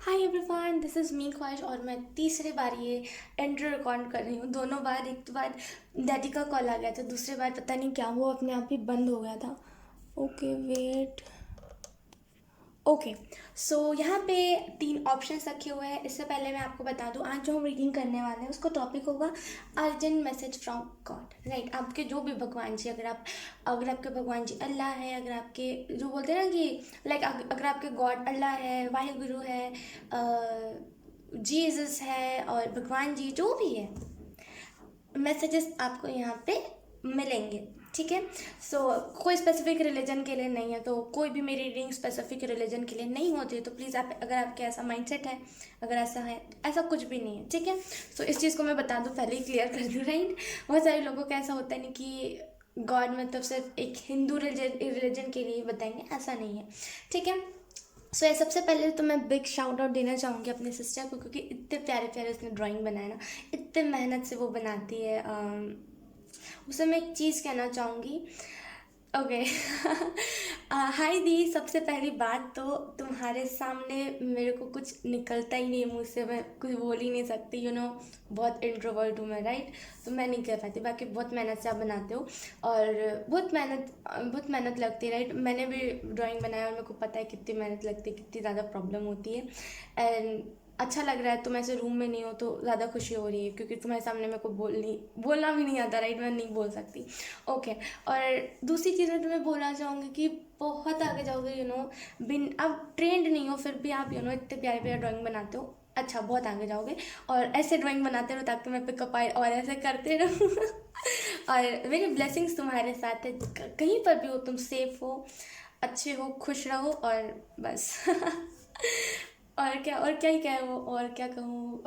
Hi everyone, this is me ख्वाहिश और मैं तीसरे बार ये इंट्रो रिकॉर्ड कर रही हूँ। दोनों बार, एक तो बार डैडी का कॉल आ गया था, दूसरी बार पता नहीं क्या वो अपने आप ही बंद हो गया था। Okay wait. ओके, सो यहाँ पे तीन ऑप्शंस रखे हुए हैं। इससे पहले मैं आपको बता दूँ, आज जो हम रीडिंग करने वाले हैं उसका टॉपिक होगा urgent message from God. Right, आपके जो भी भगवान जी, अगर आपके भगवान जी अल्लाह है, अगर आपके जो बोलते हैं ना कि लाइक अगर आपके गॉड अल्लाह है, वाहिगुरु है, जीसस है और भगवान जी जो भी है, मैसेजेस आपको यहाँ पे मिलेंगे। ठीक है, सो कोई स्पेसिफिक रिलीजन के लिए नहीं है, तो कोई भी मेरी रीडिंग स्पेसिफिक रिलीजन के लिए नहीं होती है, तो प्लीज़ आप, अगर आपके ऐसा माइंडसेट है, अगर ऐसा है, ऐसा कुछ भी नहीं है। ठीक है, सो इस चीज़ को मैं बता दूँ, पहले ही क्लियर कर दूँ। राइट, बहुत सारे लोगों का ऐसा होता है नहीं कि गॉड मतलब सिर्फ एक हिंदू रिलीजन के लिए बताएंगे, ऐसा नहीं है। ठीक है, सो सबसे पहले तो मैं बिग शाउट आउट देना चाहूँगी अपने सिस्टर को, क्योंकि इतने प्यारे प्यारे उसने ड्राइंग बनाए ना, इतने मेहनत से वो बनाती है। उसे मैं एक चीज़ कहना चाहूँगी। ओके। हाय दी, सबसे पहली बात तो तुम्हारे सामने मेरे को कुछ निकलता ही नहीं है मुँह से, मैं कुछ बोल ही नहीं सकती, बहुत इंट्रोवर्ट हूँ मैं। राइट, तो मैं नहीं कह पाती। बाकी बहुत मेहनत से आप बनाते हो और बहुत मेहनत लगती है। राइट, मैंने भी ड्राइंग बनाया और मेरे को पता है कितनी मेहनत लगती है, कितनी ज़्यादा प्रॉब्लम होती है। एंड अच्छा लग रहा है, तुम ऐसे रूम में नहीं हो तो ज़्यादा खुशी हो रही है, क्योंकि तुम्हारे सामने मेरे को बोलना भी नहीं आता। राइट, मैं नहीं बोल सकती। ओके, और दूसरी चीज़ मैं तुम्हें बोलना चाहूँगी कि बहुत आगे जाओगे। बिन अब ट्रेंड नहीं हो, फिर भी आप इतने प्यारे प्यारे ड्राइंग बनाते हो। अच्छा, बहुत आगे जाओगे और ऐसे ड्राइंग बनाते रहो ताकि मैं पिकअप आए और ऐसे करते रहूँ। और मेरी ब्लेसिंग्स तुम्हारे साथ है, कहीं पर भी हो तुम सेफ हो, अच्छे हो, खुश रहो और बस। और क्या ही कहूँ, और क्या कहूँ।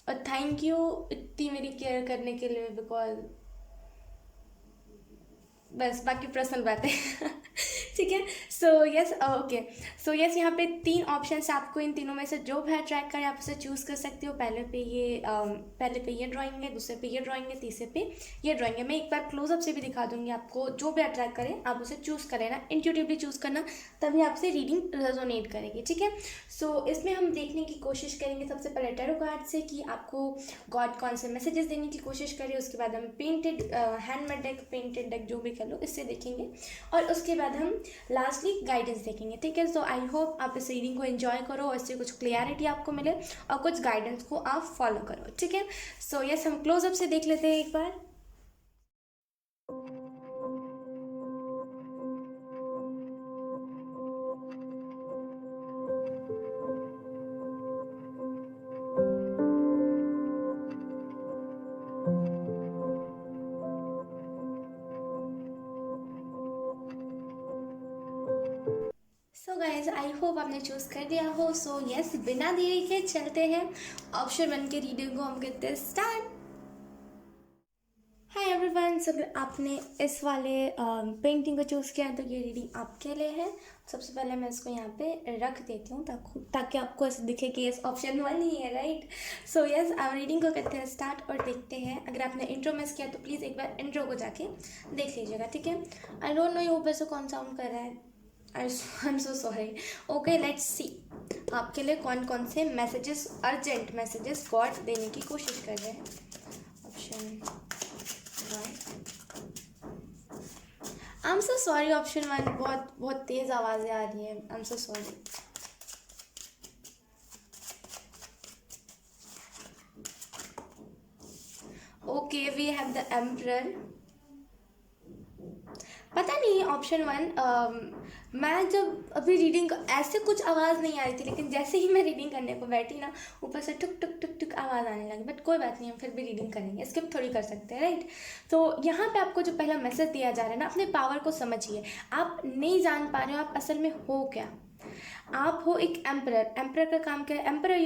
और थैंक यू इतनी मेरी केयर करने के लिए, बिकॉज बस बाकी पर्सनल बातें। ठीक है, so yes, okay. So yes, यहाँ पे तीन ऑप्शन है, आपको इन तीनों में से जो भी अट्रैक्ट करे आप उसे चूज़ कर सकते हो। पहले पे ये ड्राइंग है, दूसरे पे ये ड्राइंग है, तीसरे पे ये ड्राइंग है। मैं एक बार क्लोजअप से भी दिखा दूंगी आपको। जो भी अट्रैक्ट करे आप उसे चूज़ करें ना, इंट्यूटिवली चूज़ करना, तभी आपसे रीडिंग रेजोनेट करेगी। ठीक है, सो इसमें हम देखने की कोशिश करेंगे सबसे पहले टैरो कार्ड से कि आपको गॉड कौन से मैसेजेस देने की कोशिश करें। उसके बाद हम हैंडमेड डेक, पेंटेड डेक, जो भी कर लो, इससे देखेंगे। और उसके बाद हम लास्टली गाइडेंस देखेंगे। ठीक है, सो आई होप आप इस रीडिंग को एंजॉय करो और इससे कुछ क्लियरिटी आपको मिले और कुछ गाइडेंस को आप फॉलो करो। ठीक है, सो यस, हम क्लोजअप से देख लेते हैं एक बार। सो गाइज, आई होप आपने चूज़ कर दिया हो। सो यस, बिना देरी के चलते हैं ऑप्शन वन के रीडिंग को हम करते स्टार्ट। हाय एवरीवन, सो अगर आपने इस वाले पेंटिंग को चूज़ किया है तो ये रीडिंग आपके लिए है। सबसे पहले मैं इसको यहाँ पे रख देती हूँ ताकि आपको ऐसे दिखे कि ये ऑप्शन वन ही है। राइट, सो यस, आप रीडिंग को करते हैं स्टार्ट और देखते हैं। अगर आपने इंट्रो मिस किया तो प्लीज़ एक बार इंट्रो को जाके देख लीजिएगा। ठीक है, आई डोंट नो ये ऊपर से कौन साउंड कर रहा है, आई am so sorry. Okay, let's see आपके लिए कौन कौन से मैसेजेस, अर्जेंट मैसेजेस गॉड देने की कोशिश कर रहे हैं। Option I am so sorry, option one, बहुत बहुत तेज़ आवाज़ें आ रही हैं, I am so sorry. Okay, we have the emperor. पता नहीं ऑप्शन वन, मैं जब अभी रीडिंग, ऐसे कुछ आवाज़ नहीं आ रही थी, लेकिन जैसे ही मैं रीडिंग करने को बैठी ना, ऊपर से टुक टुक टुक टुक आवाज़ आने लगी। बट कोई बात नहीं, हम फिर भी रीडिंग करेंगे, स्किप थोड़ी कर सकते हैं। राइट, तो यहाँ पे आपको जो पहला मैसेज दिया जा रहा है ना, अपने पावर को समझिए। आप नहीं जान पा रहे हो आप असल में हो क्या। आप हो एक एम्परर। एम्परर का काम क्या है? एम्परर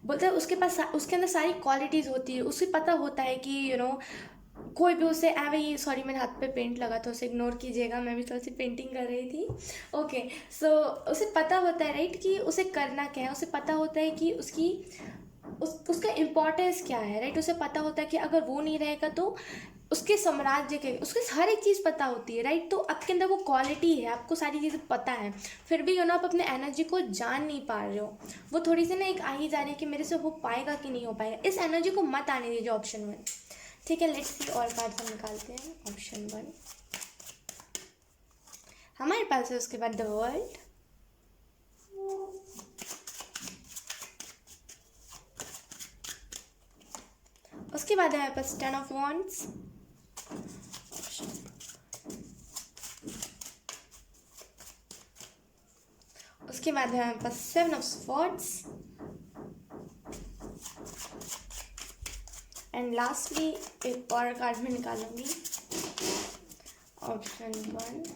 बोलते हैं उसके पास, उसके अंदर सारी क्वालिटीज़ होती है। उसे पता होता है कि कोई भी उसे एवे ही, सॉरी मेरे हाथ पे पेंट लगा था, उसे इग्नोर कीजिएगा, मैं भी थोड़ी सी पेंटिंग कर रही थी। ओके, सो उसे पता होता है, राइट, कि उसे करना क्या है। उसे पता होता है कि उसका इम्पोर्टेंस क्या है। राइट, उसे पता होता है कि अगर वो नहीं रहेगा तो उसके साम्राज्य के, उसके हर एक चीज़ पता होती है, राइट। तो आपके अंदर वो क्वालिटी है, आपको सारी चीज़ें पता है, फिर भी आप अपने एनर्जी को जान नहीं पा रहे हो। वो थोड़ी सी ना एक आ ही जा रही है कि मेरे से हो पाएगा कि नहीं हो पाएगा। इस एनर्जी को मत आने दीजिए ऑप्शन 1। ठीक है, लेट्स सी और कार्ड्स हम निकालते हैं। ऑप्शन 1 हमारे पास है, उसके बाद द वर्ल्ड, उसके बाद है हमारे पास 10 ऑफ वॉन्ड्स, उसके बाद है हमारे पास 7 ऑफ स्वॉर्ड्स, एंड लास्टली एक और कार्ड में निकालूंगी, option 1,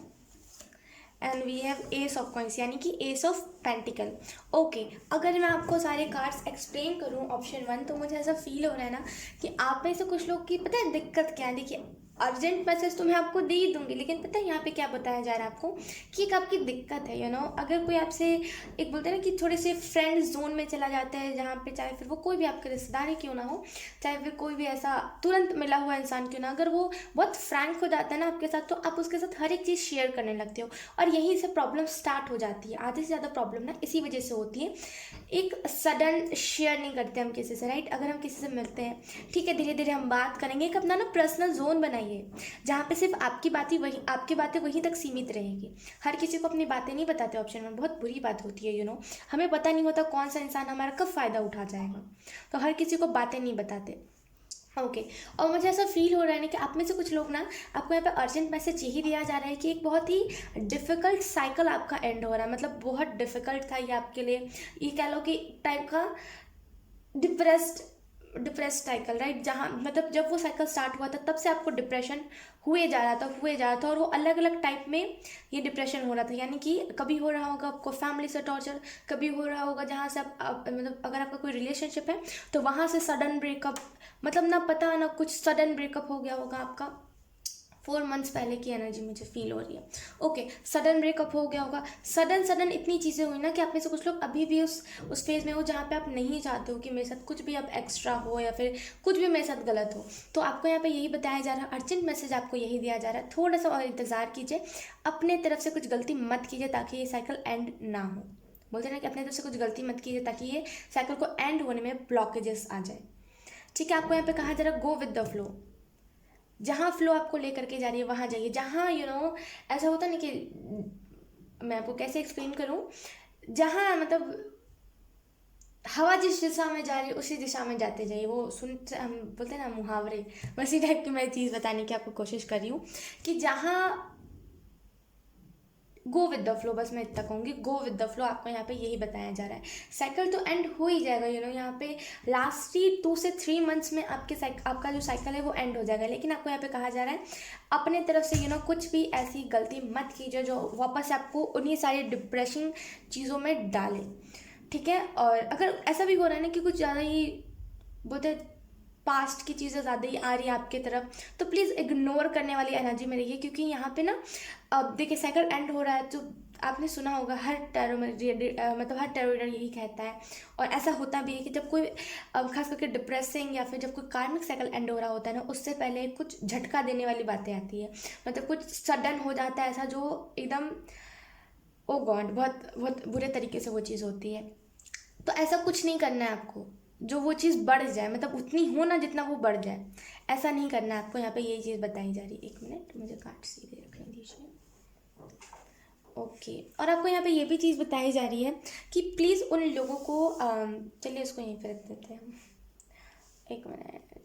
and we have ace of coins, यानी कि एस ऑफ पेंटिकल। ओके, अगर मैं आपको सारे कार्ड्स एक्सप्लेन करूं ऑप्शन 1, तो मुझे ऐसा फील हो रहा है ना कि आप में से कुछ लोग की पता है दिक्कत क्या है। देखिए, अर्जेंट मैसेज तो मैं आपको दे ही दूंगी, लेकिन पता है यहाँ पे क्या बताया जा रहा है आपको कि एक आपकी दिक्कत है, अगर कोई आपसे एक बोलते हैं ना कि थोड़े से फ्रेंड जोन में चला जाता है, जहाँ पे चाहे फिर वो कोई भी आपके रिश्तेदार ही क्यों ना हो, चाहे फिर कोई भी ऐसा तुरंत मिला हुआ इंसान क्यों ना, अगर वो बहुत फ्रैंक हो जाता है ना आपके साथ, तो आप उसके साथ हर एक चीज़ शेयर करने लगते हो, और यहीं से प्रॉब्लम स्टार्ट हो जाती है। आधे से ज़्यादा प्रॉब्लम ना इसी वजह से होती है, एक सडन शेयर नहीं करते हम किसी से, राइट। अगर हम किसी से मिलते हैं, ठीक है, धीरे धीरे हम बात करेंगे, एक अपना ना पर्सनल जोन बनाइए जहाँ पे सिर्फ आपकी बातें वहीं तक सीमित रहेगी। हर किसी को अपनी बातें नहीं बताते ऑप्शन में, बहुत बुरी बात होती है। हमें पता नहीं होता कौन सा इंसान हमारा कब फ़ायदा उठा जाएगा, तो हर किसी को बातें नहीं बताते। ओके, और मुझे ऐसा फील हो रहा है ना कि आप में से कुछ लोग ना, आपको यहाँ पे अर्जेंट मैसेज यही दिया जा रहा है कि एक बहुत ही डिफ़िकल्ट साइकिल आपका एंड हो रहा है, मतलब बहुत डिफ़िकल्ट था ये आपके लिए, ये कह लो कि टाइप का डिप्रेस्ड साइकिल, राइट। जहाँ मतलब जब वो साइकिल स्टार्ट हुआ था तब से आपको डिप्रेशन हुए जा रहा था, और वो अलग अलग टाइप में ये डिप्रेशन हो रहा था, यानी कि कभी हो रहा होगा आपको फैमिली से टॉर्चर, कभी हो रहा होगा जहाँ से आप मतलब अगर आपका कोई रिलेशनशिप है तो वहाँ से सडन ब्रेकअप, मतलब ना पता ना कुछ सडन ब्रेकअप हो गया होगा आपका 4 मंथ्स पहले की एनर्जी मुझे फील हो रही है। ओके, सडन ब्रेकअप हो गया होगा, सडन इतनी चीज़ें हुई ना कि आप में से कुछ लोग अभी भी उस फेज़ में हो जहाँ पे आप नहीं चाहते हो कि मेरे साथ कुछ भी अब एक्स्ट्रा हो या फिर कुछ भी मेरे साथ गलत हो। तो आपको यहाँ पे यही बताया जा रहा है, अर्जेंट मैसेज आपको यही दिया जा रहा है, थोड़ा सा और इंतज़ार कीजिए, अपने तरफ से कुछ गलती मत कीजिए ताकि ये साइकिल एंड ना हो। बोलते हैं ना कि अपने तरफ से कुछ गलती मत कीजिए ताकि ये साइकिल को एंड होने में ब्लॉकेजेस आ जाए। ठीक है, आपको यहाँ पे कहा जा रहा है गो विद द फ्लो, जहाँ फ्लो आपको लेकर के जा रही है वहाँ जाइए। जहाँ ऐसा होता नहीं कि मैं आपको कैसे एक्सप्लेन करूँ, जहाँ मतलब हवा जिस दिशा में जा रही है उसी दिशा में जाते जाइए। वो हम बोलते हैं ना मुहावरे, वैसी टाइप की मैं चीज़ बताने की आपको कोशिश कर रही हूँ कि जहाँ गो विद द फ्लो, बस मैं इतना कहूँगी, गो विद द फ्लो। आपको यहाँ पे यही बताया जा रहा है, साइकिल तो एंड हो ही जाएगा। यहाँ पे लास्ट ही 2 से 3 मंथ्स में आपका जो साइकिल है वो एंड हो जाएगा, लेकिन आपको यहाँ पे कहा जा रहा है अपने तरफ से कुछ भी ऐसी गलती मत कीजिए जो वापस आपको उन्हीं सारी डिप्रेसिंग चीज़ों में डाले। ठीक है, और अगर ऐसा भी हो रहा है ना कि कुछ ज़्यादा ही बोलते पास्ट की चीज़ें ज़्यादा ही आ रही है आपके तरफ, तो प्लीज़ इग्नोर करने वाली एनर्जी में रहिए, क्योंकि यहाँ पे ना अब देखिए साइकिल एंड हो रहा है, तो आपने सुना होगा हर टैरो मतलब हर टैरो रीडर यही कहता है, और ऐसा होता भी है कि जब कोई खास करके डिप्रेसिंग या फिर जब कोई कार्मिक साइकिल एंड हो रहा होता है ना, उससे पहले कुछ झटका देने वाली बातें आती है, मतलब कुछ सडन हो जाता है ऐसा जो एकदम ओ गॉड बहुत बहुत बुरे तरीके से वो चीज़ होती है। तो ऐसा कुछ नहीं करना है आपको जो वो चीज़ बढ़ जाए, मतलब उतनी हो ना जितना वो बढ़ जाए, ऐसा नहीं करना है आपको। यहाँ पे यही चीज़ बताई जा रही है। 1 मिनट, मुझे कार्ड सीधे रखने दीजिए। ओके, और आपको यहाँ पे ये भी चीज़ बताई जा रही है कि प्लीज़ उन लोगों को चलिए इसको यहीं पे रख देते हैं। 1 मिनट।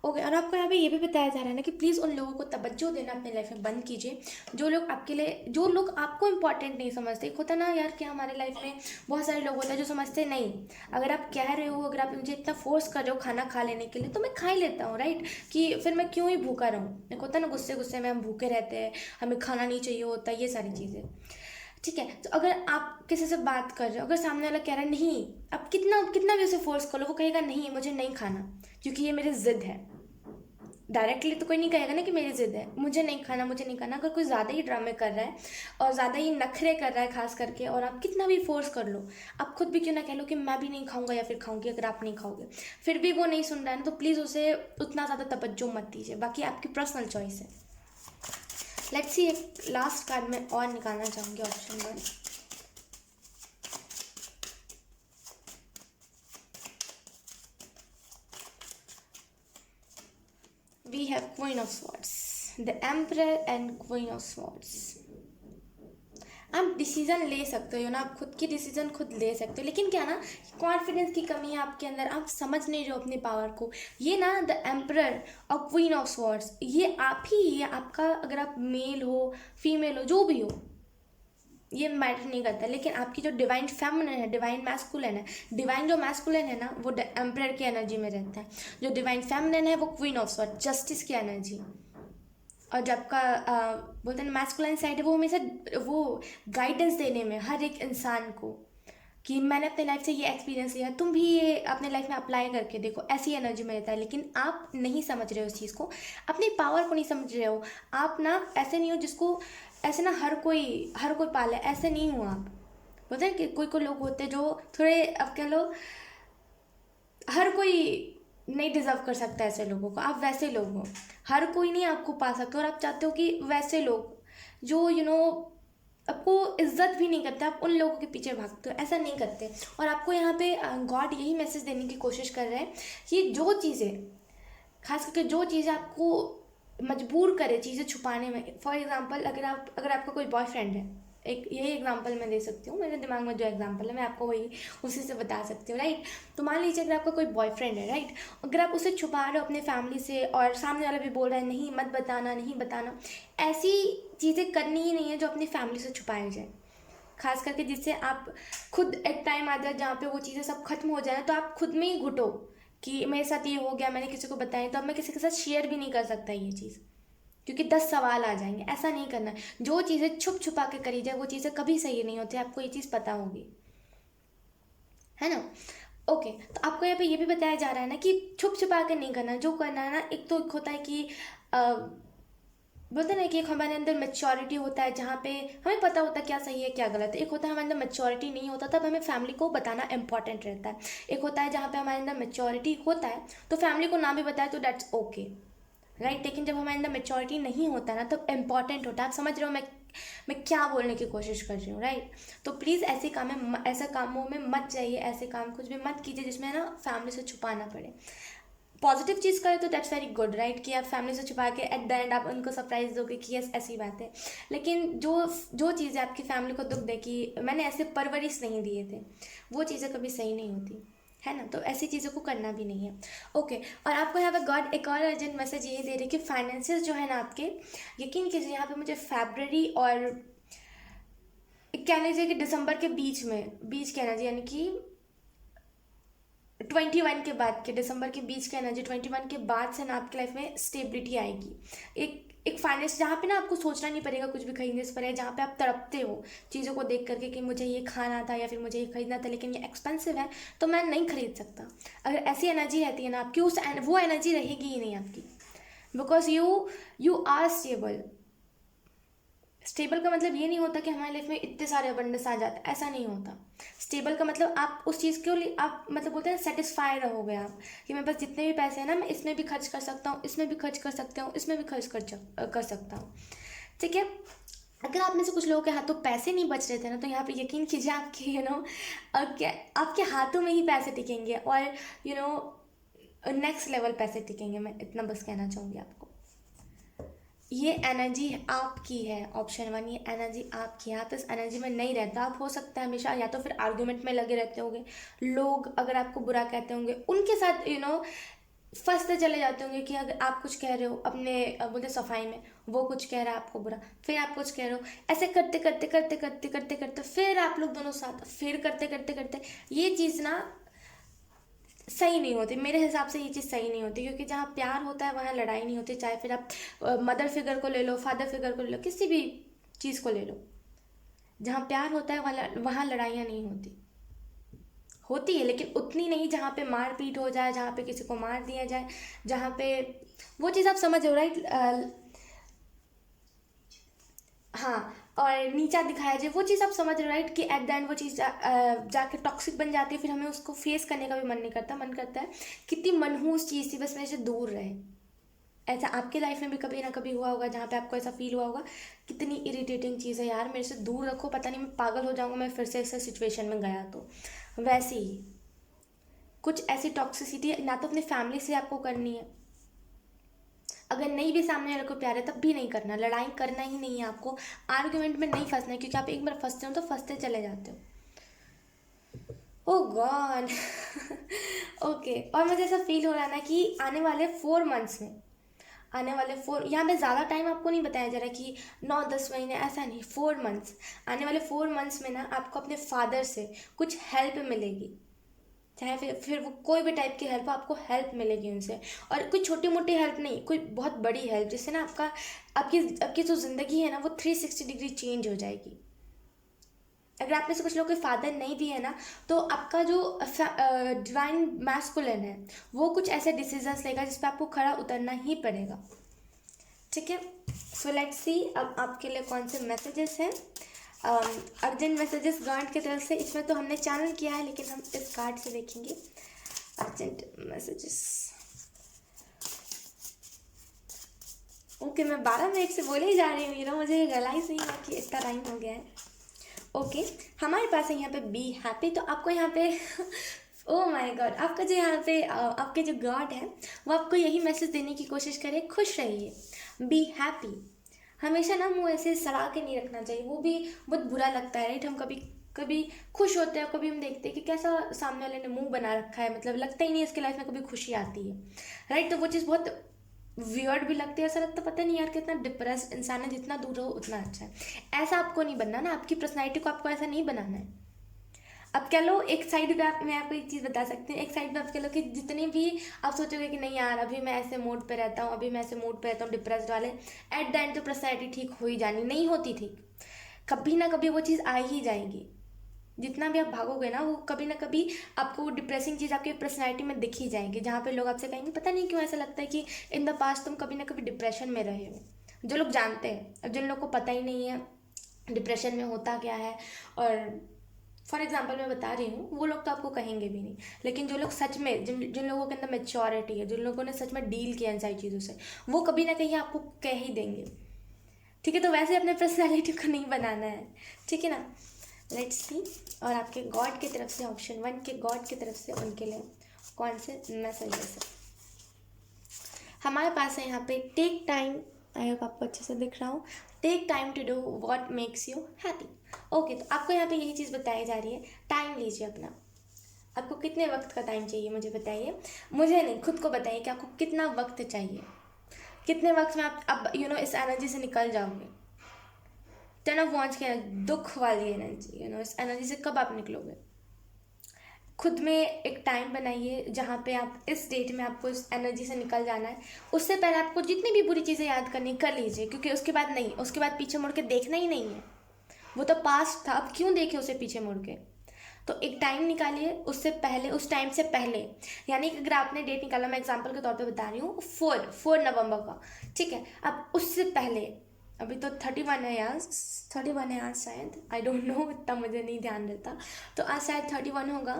ओके, और आपको यहाँ पे ये भी बताया जा रहा है ना कि प्लीज़ उन लोगों को तवज्जो देना अपने लाइफ में बंद कीजिए, जो लोग आपको इम्पॉर्टेंट नहीं समझते। एक होता ना यार कि हमारे लाइफ में बहुत सारे लोग होते हैं जो समझते नहीं, अगर आप कह रहे हो, अगर आप मुझे इतना फोर्स कर रहे हो खाना खा लेने के लिए, तो मैं खा ही लेता हूँ, राइट, कि फिर मैं क्यों ही भूखा रहूँ। एक होता है ना गुस्से में हम भूखे रहते हैं, हमें खाना नहीं चाहिए होता, ये सारी चीज़ें। ठीक है, तो अगर आप किसी से बात कर रहे हो, अगर सामने वाला कह रहा है नहीं, आप कितना भी उसे फोर्स कर लो, वो कहेगा नहीं मुझे नहीं खाना क्योंकि ये मेरी ज़िद है, डायरेक्टली तो कोई नहीं कहेगा ना कि मेरी ज़िद है, मुझे नहीं खाना, मुझे नहीं खाना। अगर कोई ज़्यादा ही ड्रामे कर रहा है और ज़्यादा ही नखरे कर रहा है खास करके, और आप कितना भी फोर्स कर लो, आप खुद भी क्यों ना कह लो कि मैं भी नहीं खाऊंगा या फिर खाऊंगी, अगर आप नहीं खाओगे फिर भी वो नहीं सुन रहा है ना, तो प्लीज़ उसे उतना ज़्यादा तवज्जो मत दीजिए। बाकी आपकी पर्सनल चॉइस है। लेट्स सी, एक लास्ट कार्ड में और निकालना चाहूँगी, option 1। We have Queen of Swords, the Emperor and Queen of Swords. आप डिसीजन ले सकते हो ना, आप खुद की डिसीजन खुद ले सकते हो, लेकिन क्या ना, कॉन्फिडेंस की कमी है आपके अंदर, आप समझ नहीं रहे हो अपनी पावर को। ये ना द एम्परर और क्वीन ऑफ स्वॉर्ड्स, ये आप ही है आपका, अगर आप मेल हो फीमेल हो जो भी हो ये मैटर नहीं करता, लेकिन आपकी जो डिवाइन फेमिनिन है, डिवाइन मैस्कुलिन है, डिवाइन जो मैस्कुलिन है ना वो द एम्परर की एनर्जी में रहता है, जो डिवाइन फेमिनिन है वो क्वीन ऑफ स्वॉर्ड, जस्टिस की एनर्जी। और जब का बोलते हैं मैस्कुलाइन साइड है, वो हमेशा वो गाइडेंस देने में हर एक इंसान को, कि मैंने अपने लाइफ से ये एक्सपीरियंस लिया, तुम भी ये अपने लाइफ में अप्लाई करके देखो, ऐसी एनर्जी में रहता है। लेकिन आप नहीं समझ रहे हो इस चीज़ को, अपनी पावर को नहीं समझ रहे हो। आप ना ऐसे नहीं हो जिसको ऐसे ना हर कोई पाले, ऐसे नहीं हो आप। बोलते हैं कि कोई लोग होते हैं जो थोड़े, अब कह लो हर कोई नहीं डिज़र्व कर सकता ऐसे लोगों को, आप वैसे लोग हो। हर कोई नहीं आपको पा सकता, और आप चाहते हो कि वैसे लोग जो आपको इज्जत भी नहीं करते, आप उन लोगों के पीछे भागते हो, ऐसा नहीं करते। और आपको यहाँ पे गॉड यही मैसेज देने की कोशिश कर रहे हैं कि जो चीज़ें, खास करके जो चीज़ें आपको मजबूर करे चीज़ें छुपाने में, फॉर एग्जांपल अगर आपका कोई बॉयफ्रेंड है, एक यही एग्जांपल मैं दे सकती हूँ, मेरे दिमाग में जो एग्जांपल है मैं आपको वही उसी से बता सकती हूँ, राइट। तो मान लीजिए अगर आपका कोई बॉयफ्रेंड है, राइट, अगर आप उसे छुपा रहे हो अपने फैमिली से, और सामने वाला भी बोल रहा है नहीं मत बताना, नहीं बताना, ऐसी चीज़ें करनी ही नहीं है जो अपनी फैमिली से छुपाई जाए। खास करके जिससे आप खुद एक टाइम आ जाए जहाँ पे वो चीज़ें सब खत्म हो जाए, तो आप खुद में ही घुटो कि मेरे साथ ये हो गया, मैंने किसी को बताया, तो अब मैं किसी के साथ शेयर भी नहीं कर सकता ये चीज़, क्योंकि 10 सवाल आ जाएंगे। ऐसा नहीं करना है। जो चीज़ें छुप छुपा के करी जाए वो चीज़ें कभी सही नहीं होती, आपको ये चीज़ पता होगी, है ना। ओके, तो आपको यहाँ पे ये भी बताया जा रहा है ना कि छुप छुपा के नहीं करना, जो करना है ना, एक तो एक होता है कि बोलते हैं ना कि एक हमारे अंदर मैच्योरिटी होता है, जहाँ पे हमें पता होता है क्या सही है क्या गलत है। एक होता है हमारे अंदर मैच्योरिटी नहीं होता, तब हमें फैमिली को बताना इंपॉर्टेंट रहता है। एक होता है जहाँ पे हमारे अंदर मैच्योरिटी होता है तो फैमिली को ना भी बताए तो दैट्स ओके, राइट। लेकिन जब हमारे अंदर मैच्योरिटी नहीं होता ना, तब इम्पॉर्टेंट होता है। आप समझ रहे हो मैं क्या बोलने की कोशिश कर रही हूँ, राइट। तो प्लीज़ ऐसे कामों में मत जाइए, ऐसे काम कुछ भी मत कीजिए जिसमें ना फैमिली से छुपाना पड़े। पॉजिटिव चीज़ करें तो दैट्स वेरी गुड, राइट, कि आप फैमिली से छुपा के एट द एंड आप उनको सरप्राइज दोगे कि यस ऐसी बात है। लेकिन जो चीज़ें आपकी फैमिली को दुख दे कि मैंने ऐसे परवरिश नहीं दिए थे, वो चीज़ें कभी सही नहीं होती, है ना। तो ऐसी चीज़ों को करना भी नहीं है। ओके, और आपको यहाँ पे गॉड एक और अर्जेंट मैसेज यही दे रही है कि फाइनेंसिस जो है ना आपके, यकीन कीजिए यहाँ पे मुझे फरवरी और कह लीजिए कि दिसंबर के बीच कहना चाहिए, यानी कि 21 के बाद के, दिसंबर के बीच कहना चाहिए, 21 के बाद से ना आपकी लाइफ में स्टेबिलिटी आएगी। एक फाइनेंस जहाँ पे ना आपको सोचना नहीं पड़ेगा कुछ भी खरीदने से पहले, जहाँ पे आप तड़पते हो चीज़ों को देख करके कि मुझे ये खाना था या फिर मुझे ये खरीदना था लेकिन ये एक्सपेंसिव है तो मैं नहीं खरीद सकता। अगर ऐसी एनर्जी रहती है ना आपकी, वो एनर्जी रहेगी ही नहीं आपकी, because you are stable. Stable का मतलब ये नहीं होता कि हमारी लाइफ में इतने सारे अबंडेंस आ जाते हैं, ऐसा नहीं होता। स्टेबल का मतलब आप उस चीज़ के लिए आप मतलब बोलते हैं सेटिस्फाई रहोगे आप, कि मेरे पास जितने भी पैसे हैं ना, मैं इसमें भी खर्च कर सकता हूँ, इसमें भी खर्च कर सकता हूँ, इसमें भी खर्च कर सकता हूँ, ठीक है। अगर आप में से कुछ लोगों के हाथों पैसे नहीं बच रहे थे ना, तो यहाँ पे यकीन कीजिए आपके आपके हाथों में ही पैसे टिकेंगे, और नेक्स्ट लेवल पैसे टिकेंगे। मैं इतना बस कहना चाहूँगी आपको। ये एनर्जी आपकी है, ऑप्शन 1, ये एनर्जी आपकी है। आप इस एनर्जी में नहीं रहता। आप हो सकता है हमेशा या तो फिर आर्ग्यूमेंट में लगे रहते होंगे, लोग अगर आपको बुरा कहते होंगे उनके साथ फंसते चले जाते होंगे, कि अगर आप कुछ कह रहे हो अपने बोलते सफाई में, वो कुछ कह रहा है आपको बुरा, फिर आप कुछ कह रहे हो, ऐसे करते करते करते करते करते करते फिर आप लोग दोनों साथ, फिर करते करते करते ये चीज़ ना सही नहीं होती। मेरे हिसाब से ये चीज़ सही नहीं होती, क्योंकि जहाँ प्यार होता है वहाँ लड़ाई नहीं होती। चाहे फिर आप मदर फिगर को ले लो, फादर फिगर को ले लो, किसी भी चीज़ को ले लो, जहाँ प्यार होता है वहाँ लड़ाइयाँ नहीं होती है, लेकिन उतनी नहीं जहाँ पे मारपीट हो जाए, जहाँ पे किसी को मार दिया जाए, जहाँ पे वो चीज़ आप समझ रहे हो, राइट? हाँ, और नीचा दिखाया जाए, वो चीज़ आप समझ रहे हो, राइट? कि एट द एंड वो चीज़ जाके टॉक्सिक बन जाती है, फिर हमें उसको फेस करने का भी मन नहीं करता, मन करता है कितनी मनहूस चीज़ थी, बस मेरे से दूर रहे। ऐसा आपके लाइफ में भी कभी ना कभी हुआ होगा जहाँ पे आपको ऐसा फील हुआ होगा, कितनी इरिटेटिंग चीज़ है यार, मेरे से दूर रखो, पता नहीं मैं पागल हो जाऊँगा मैं फिर से ऐसे सिचुएशन में गया तो। वैसे ही कुछ ऐसी टॉक्सिसिटी ना तो अपनी फैमिली से आपको करनी है, अगर नहीं भी सामने वाले को प्यार है तब भी नहीं करना, लड़ाई करना ही नहीं है आपको, आर्गुमेंट में नहीं फंसना है, क्योंकि आप एक बार फंसते हो तो फंसते चले जाते हो। ओ गॉड। ओके, और मुझे ऐसा फील हो रहा है ना कि आने वाले 4 मंथ्स में, आने वाले 4, यहाँ पे ज़्यादा टाइम आपको नहीं बताया जा रहा कि 9-10 महीने, ऐसा नहीं, 4 मंथ्स, आने वाले 4 मंथ्स में ना आपको अपने फादर से कुछ हेल्प मिलेगी, चाहे फिर वो कोई भी टाइप की हेल्प हो, आपको हेल्प मिलेगी उनसे। और कोई छोटी मोटी हेल्प नहीं, कोई बहुत बड़ी हेल्प, जिससे ना आपकी आपकी जो ज़िंदगी है ना वो 360 डिग्री चेंज हो जाएगी। अगर आप में से कुछ लोग के फादर नहीं भी है ना, तो आपका जो डिवाइन मैस्कुलिन है वो कुछ ऐसे डिसीजंस लेगा जिस पर आपको खड़ा उतरना ही पड़ेगा। ठीक है, सो लेट्स सी अब आपके लिए कौन से मैसेजेस हैं। अर्जेंट मैसेजेस गॉड की तरफ से, इसमें तो हमने चैनल किया है लेकिन हम इस कार्ड से देखेंगे अर्जेंट मैसेजेस। ओके, मैं 12 मिनट से बोले ही जा रही हूँ, ये मुझे रियलाइज़ नहीं हुआ कि इतना टाइम हो गया है। ओके, हमारे पास है यहाँ पे बी हैप्पी, तो आपको यहाँ पे ओ माय गॉड, आपका जो यहाँ पे आपके जो गॉड है वो आपको यही मैसेज देने की कोशिश करे, खुश रहिए, बी हैप्पी। हमेशा ना मुँह ऐसे सड़ा के नहीं रखना चाहिए, वो भी बहुत बुरा लगता है, राइट? हम कभी कभी खुश होते हैं, कभी हम देखते हैं कि कैसा सामने वाले ने मुंह बना रखा है, मतलब लगता ही नहीं इसके लाइफ में कभी खुशी आती है, राइट? तो वो चीज़ बहुत वियर्ड भी लगती है, ऐसा लगता है पता नहीं यार कितना डिप्रेस्ड इंसान है, जितना दूर रहो उतना अच्छा है। ऐसा आपको नहीं बनना ना, आपकी पर्सनैलिटी को आपको ऐसा नहीं बनाना है। अब कह लो एक साइड पे मैं आपको एक चीज़ बता सकती हूँ, एक साइड पे आप कह लो कि जितने भी आप सोचोगे कि नहीं यार अभी मैं ऐसे मूड पे रहता हूँ, अभी मैं ऐसे मूड पे रहता हूँ डिप्रेस्ड वाले, एट द एंड तो पर्सनैलिटी ठीक हो ही जानी, नहीं होती ठीक, कभी ना कभी वो चीज़ आ ही जाएगी। जितना भी आप भागोगे ना वो कभी ना कभी आपको वो डिप्रेसिंग चीज़ आपकी पर्सनैलिटी में दिख ही जाएगी, जहाँ पे लोग आपसे कहेंगे पता नहीं क्यों ऐसा लगता है कि इन द पास्ट तुम कभी ना कभी डिप्रेशन में रहे हो। जो लोग जानते हैं, अब जिन लोग को पता ही नहीं है डिप्रेशन में होता क्या है, और फॉर एग्जाम्पल मैं बता रही हूँ, वो लोग तो आपको कहेंगे भी नहीं, लेकिन जो लोग सच में जिन जिन लोगों के अंदर मेच्योरिटी है, जिन लोगों ने सच में डील किया इन सारी चीज़ों से, वो कभी ना कहीं आपको कह ही देंगे। ठीक है, तो वैसे अपने पर्सनैलिटी को नहीं बनाना है, ठीक है ना? लेट्स सी, और आपके गॉड की तरफ से ऑप्शन 1 के गॉड की तरफ से उनके लिए कौन से मैसेजेस है। हमारे पास है यहाँ पे टेक टाइम, आई होप आपको अच्छे से दिख रहा हूँ, take time to do what makes you happy. Okay, तो आपको यहाँ पे यही चीज़ बताई जा रही है, टाइम लीजिए अपना। आपको कितने वक्त का टाइम चाहिए मुझे बताइए, मुझे नहीं, खुद को बताइए कि आपको कितना वक्त चाहिए, कितने वक्त में आप अब इस एनर्जी से निकल जाओगे। 10 ऑफ वांड्स की दुख वाली एनर्जी, इस एनर्जी से कब आप निकलोगे। खुद में एक टाइम बनाइए जहाँ पे आप इस डेट में आपको इस एनर्जी से निकल जाना है। उससे पहले आपको जितनी भी बुरी चीज़ें याद करनी कर लीजिए, क्योंकि उसके बाद नहीं, उसके बाद पीछे मुड़ के देखना ही नहीं है, वो तो पास्ट था, अब क्यों देखे उसे पीछे मुड़ के। तो एक टाइम निकालिए, उससे पहले, उस टाइम से पहले, यानी कि अगर आपने डेट निकाला, मैं एग्जांपल के तौर पे बता रही हूँ, 4 नवंबर का, ठीक है, अब उससे पहले, अभी तो 31 है यार, 31 है आज शायद, आई डोंट नो, इतना मुझे नहीं ध्यान रहता, तो आज शायद 31 होगा,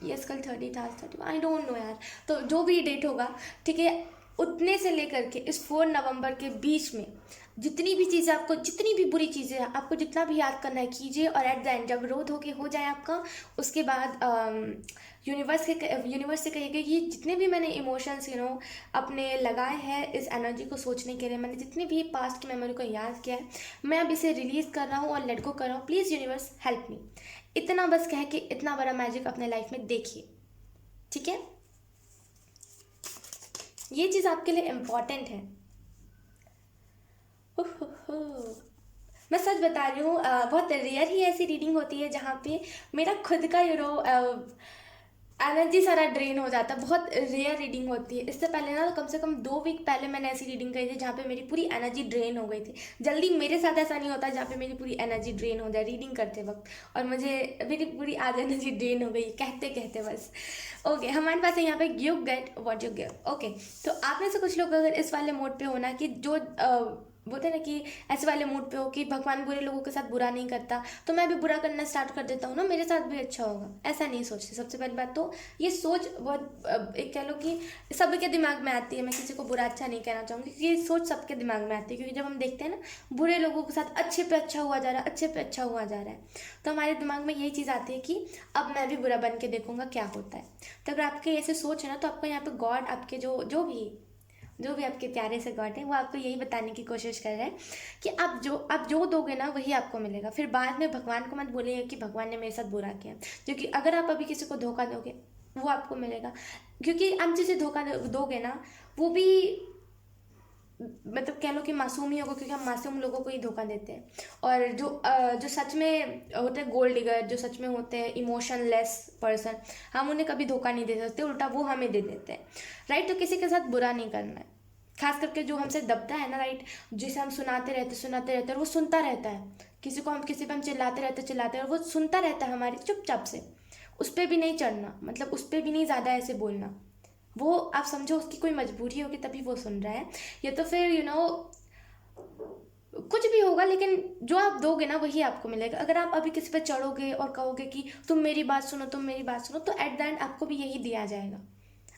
यस कल 30 था, आज 31, आई डोंट नो यार, तो जो भी डेट होगा, ठीक है, उतने से लेकर के इस 4 नवंबर के बीच में जितनी भी चीज़ें आपको, जितनी भी बुरी चीज़ें आपको जितना भी याद करना है कीजिए, और एट द एंड जब रोध होके हो जाए आपका, उसके बाद यूनिवर्स से कहिएगा कि जितने भी मैंने इमोशंस अपने लगाए हैं इस एनर्जी को सोचने के लिए, मैंने जितनी भी पास्ट की मेमोरी को याद किया है, मैं अब इसे रिलीज़ कर रहा हूँ और लेट गो कर रहा हूँ, प्लीज़ यूनिवर्स हेल्प मी। इतना बस कह के इतना बड़ा मैजिक अपने लाइफ में देखिए, ठीक है? ये चीज़ आपके लिए इम्पॉर्टेंट है। मैं सच बता रही हूँ, बहुत रेयर ही ऐसी रीडिंग होती है जहाँ पे मेरा खुद का एनर्जी सारा ड्रेन हो जाता है। बहुत रेयर रीडिंग होती है। इससे पहले ना कम से कम 2 वीक पहले मैंने ऐसी रीडिंग करी थी जहाँ पे मेरी पूरी एनर्जी ड्रेन हो गई थी। जल्दी मेरे साथ ऐसा नहीं होता जहाँ पे मेरी पूरी एनर्जी ड्रेन हो जाए रीडिंग करते वक्त, और मुझे मेरी पूरी आज एनर्जी ड्रेन हो गई कहते कहते बस। ओके, हमारे पास है यहाँ पे you get what you give. Okay, तो आप में से कुछ लोग अगर इस वाले मोड पे हो ना कि जो बोलते हैं ना कि ऐसे वाले मूड पे हो कि भगवान बुरे लोगों के साथ बुरा नहीं करता, तो मैं भी बुरा करना स्टार्ट कर देता हूँ ना, मेरे साथ भी अच्छा होगा, ऐसा नहीं सोचते। सबसे पहली बात तो ये सोच बहुत एक कह लो कि सबके दिमाग में आती है। मैं किसी को बुरा अच्छा नहीं कहना चाहूँगी क्योंकि ये सोच सबके दिमाग में आती है, क्योंकि जब हम देखते हैं ना बुरे लोगों के साथ अच्छे पे अच्छा हुआ जा रहा है, अच्छे पे अच्छा हुआ जा रहा है, तो हमारे दिमाग में यही चीज़ आती है कि अब मैं भी बुरा बन के देखूंगा क्या होता है। तो अगर आपके ऐसे सोच है ना, तो आपको यहाँ पे गॉड आपके जो भी आपके प्यारे से गॉड है वो आपको यही बताने की कोशिश कर रहे हैं कि आप जो दोगे ना वही आपको मिलेगा। फिर बाद में भगवान को मत बोलिएगा कि भगवान ने मेरे साथ बुरा किया, क्योंकि अगर आप अभी किसी को धोखा दोगे वो आपको मिलेगा। क्योंकि आप जिसे धोखा दोगे ना वो भी मतलब कह लो कि मासूम ही होगा, क्योंकि हम मासूम लोगों को ही धोखा देते हैं। और जो सच में होते हैं गोल्ड डिगर, जो सच में होते हैं इमोशनलेस पर्सन, हम उन्हें कभी धोखा नहीं दे सकते, उल्टा वो हमें दे देते हैं। राइट, तो किसी के साथ बुरा नहीं करना है, खास करके जो हमसे दबता है ना, राइट, जिसे हम सुनाते रहते और वो सुनता रहता है। किसी पे हम चिल्लाते और वो सुनता रहता है हमारी चुपचाप से, उस पर भी नहीं चढ़ना, मतलब उस पर भी नहीं ज़्यादा ऐसे बोलना। वो आप समझो उसकी कोई मजबूरी होगी तभी वो सुन रहा है, या तो फिर कुछ भी होगा, लेकिन जो आप दोगे ना वही आपको मिलेगा। अगर आप अभी किसी पे चढ़ोगे और कहोगे कि तुम मेरी बात सुनो, तो एट द एंड आपको भी यही दिया जाएगा।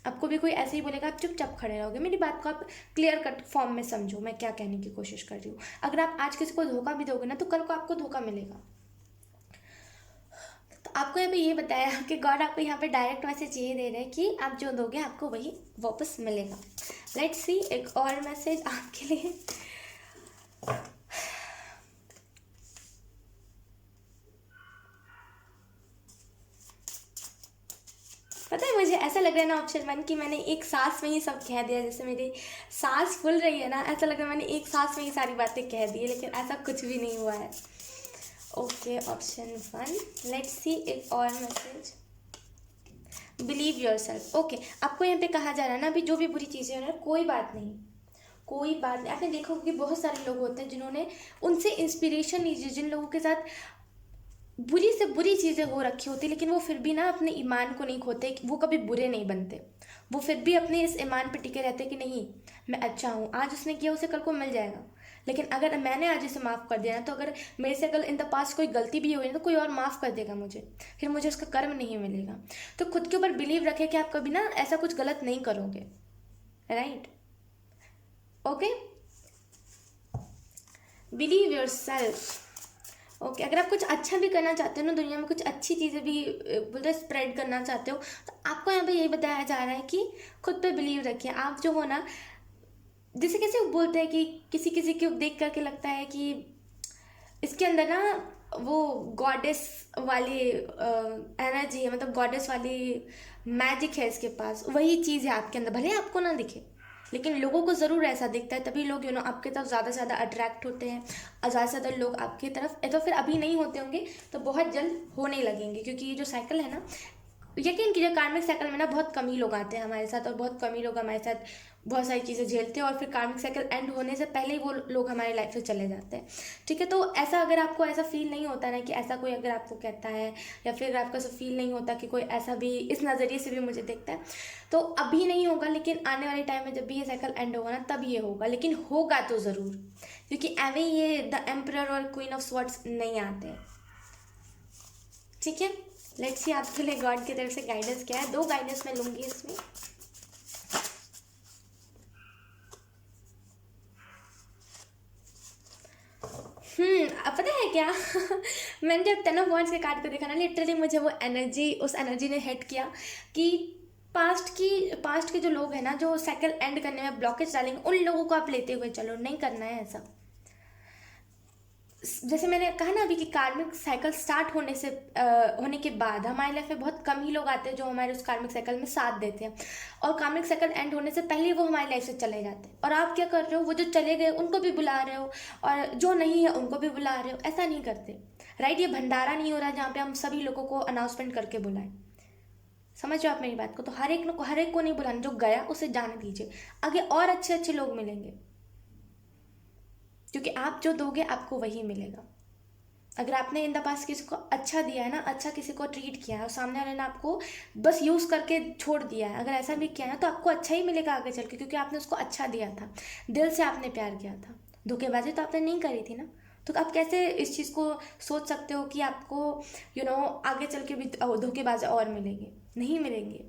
आपको भी कोई ऐसे ही बोलेगा, आप चुपचाप खड़े रहोगे। मेरी बात को आप क्लियर कट फॉर्म में समझो मैं क्या कहने की कोशिश कर रही हूँ। अगर आप आज किसी को धोखा भी दोगे ना, तो कल को आपको धोखा मिलेगा। तो आपको यहाँ पे ये बताया कि गॉड आपको यहाँ पे डायरेक्ट मैसेज ये दे रहे हैं कि आप जो दोगे आपको वही वापस मिलेगा। लेट्स सी एक और मैसेज आपके लिए। पता है मुझे ऐसा लग रहा है ना ऑप्शन 1 कि मैंने एक सांस में ही सब कह दिया। जैसे मेरी सांस फूल रही है ना, ऐसा लग रहा है मैंने एक सांस में ही सारी बातें कह दी है, लेकिन ऐसा कुछ भी नहीं हुआ है। ओके, ऑप्शन 1, लेट्स सी एक और message. Believe your self. Okay, आपको यहाँ पे कहा जा रहा है ना अभी जो भी बुरी चीज़ें हो रहा है, कोई बात नहीं। आपने देखो कि बहुत सारे लोग होते हैं जिन्होंने उनसे इंस्पिरेशन लीजिए, जिन लोगों के साथ बुरी से बुरी चीज़ें हो रखी होती, लेकिन वो फिर भी ना अपने ईमान को नहीं खोते, वो कभी बुरे नहीं बनते, वो फिर भी अपने इस ईमान पर टिके रहते कि नहीं मैं अच्छा हूँ, आज उसने किया उसे कल को मिल जाएगा। लेकिन अगर मैंने आज इसे माफ़ कर दिया ना, तो अगर मेरे से अगर इन द पास्ट कोई गलती भी हुई ना, तो कोई और माफ़ कर देगा मुझे, फिर मुझे उसका कर्म नहीं मिलेगा। तो खुद के ऊपर बिलीव रखें कि आप कभी ना ऐसा कुछ गलत नहीं करोगे। Right, okay, believe your self. Okay, अगर आप कुछ अच्छा भी करना चाहते हो ना दुनिया में, कुछ अच्छी चीज़ें भी बोलते स्प्रेड करना चाहते हो, तो आपको यहाँ पे यही बताया जा रहा है कि खुद पे बिलीव रखिए। आप जो हो ना, जैसे कैसे बोलते हैं कि किसी किसी को देख करके लगता है कि इसके अंदर ना वो गॉडेस वाली एनर्जी है, मतलब गॉडेस वाली मैजिक है इसके पास, वही चीज़ है आपके अंदर, भले आपको ना दिखे, लेकिन लोगों को ज़रूर ऐसा दिखता है। तभी लोग आपके तरफ ज़्यादा से ज़्यादा अट्रैक्ट होते हैं, ज़्यादा से ज़्यादा लोग आपकी तरफ, तो फिर अभी नहीं होते होंगे तो बहुत जल्द होने लगेंगे, क्योंकि ये जो साइकिल है ना, यकीन कीजिए कार्मिक साइकिल में ना बहुत कम ही लोग आते हैं हमारे साथ, और बहुत कम ही लोग हमारे साथ बहुत सारी चीज़ें झेलते हैं, और फिर कार्मिक साइकिल एंड होने से पहले ही वो लोग हमारी लाइफ से चले जाते हैं। ठीक है, तो ऐसा अगर आपको ऐसा फील नहीं होता ना कि ऐसा कोई अगर आपको कहता है, या फिर आपको ऐसा फील नहीं होता कि कोई ऐसा भी इस नज़रिए से भी मुझे देखता है, तो अभी नहीं होगा, लेकिन आने वाले टाइम में जब भी ये साइकिल एंड होगा ना, तब ये होगा, लेकिन होगा तो ज़रूर, क्योंकि एवे ये द एम्परर और क्वीन ऑफ स्वॉर्ड्स नहीं आते। ठीक है, लेट्स सी आपके लिए गॉड की तरफ से गाइडेंस क्या है। 2 गाइडेंस मैं लूँगी इसमें। अब पता है क्या मैंने जब 10 ऑफ वॉन्ड्स के कार्ड को देखा ना, लिटरली मुझे वो एनर्जी, उस एनर्जी ने हिट किया कि पास्ट के जो लोग हैं ना, जो साइकिल एंड करने में ब्लॉकेज डालेंगे, उन लोगों को आप लेते हुए चलो, नहीं करना है ऐसा। जैसे मैंने कहा ना अभी कि कार्मिक साइकिल स्टार्ट होने के बाद हमारे लाइफ में बहुत कम ही लोग आते हैं जो हमारे उस कार्मिक साइकिल में साथ देते हैं, और कार्मिक साइकिल एंड होने से पहले वो हमारी लाइफ से चले जाते हैं। और आप क्या कर रहे हो, वो जो चले गए उनको भी बुला रहे हो, और जो नहीं है उनको भी बुला रहे हो। ऐसा नहीं करते। राइट, ये भंडारा नहीं हो रहा जहाँ पे हम सभी लोगों को अनाउंसमेंट करके बुलाएं। समझ रहे हो आप मेरी बात को? तो हर एक को नहीं बुलाना, जो गया उसे जाने दीजिए, आगे और अच्छे अच्छे लोग मिलेंगे, क्योंकि आप जो दोगे आपको वही मिलेगा। अगर आपने इन द पास किसी को अच्छा दिया है ना, अच्छा किसी को ट्रीट किया है और सामने वाले ने आपको बस यूज़ करके छोड़ दिया है, अगर ऐसा भी किया है तो आपको अच्छा ही मिलेगा आगे चल के, क्योंकि आपने उसको अच्छा दिया था, दिल से आपने प्यार किया था। धोखेबाजी तो आपने नहीं करी थी ना, तो आप कैसे इस चीज़ को सोच सकते हो कि आपको आगे चल के भी धोखेबाजी और मिलेंगे? नहीं मिलेंगे।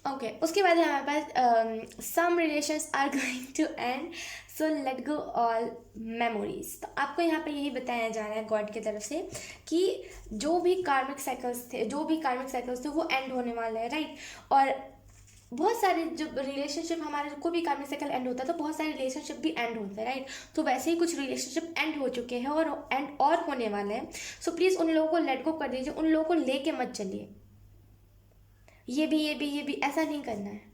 ओके उसके बाद है हमारे पास some relations are going to end, so let go all memories. तो आपको यहाँ पे यही बताया जा रहा है गॉड की तरफ से कि जो भी कार्मिक साइकिल्स थे वो एंड होने वाले हैं, राइट। और बहुत सारे जब रिलेशनशिप हमारे कोई भी कार्मिक साइकिल एंड होता है तो बहुत सारे रिलेशनशिप भी एंड होते हैं, राइट। तो वैसे ही कुछ रिलेशनशिप एंड हो चुके हैं और एंड और होने वाले हैं। सो प्लीज़ उन लोगों को लेट गो कर दीजिए, उन लोगों को लेके मत चलिए। ये भी ऐसा नहीं करना है।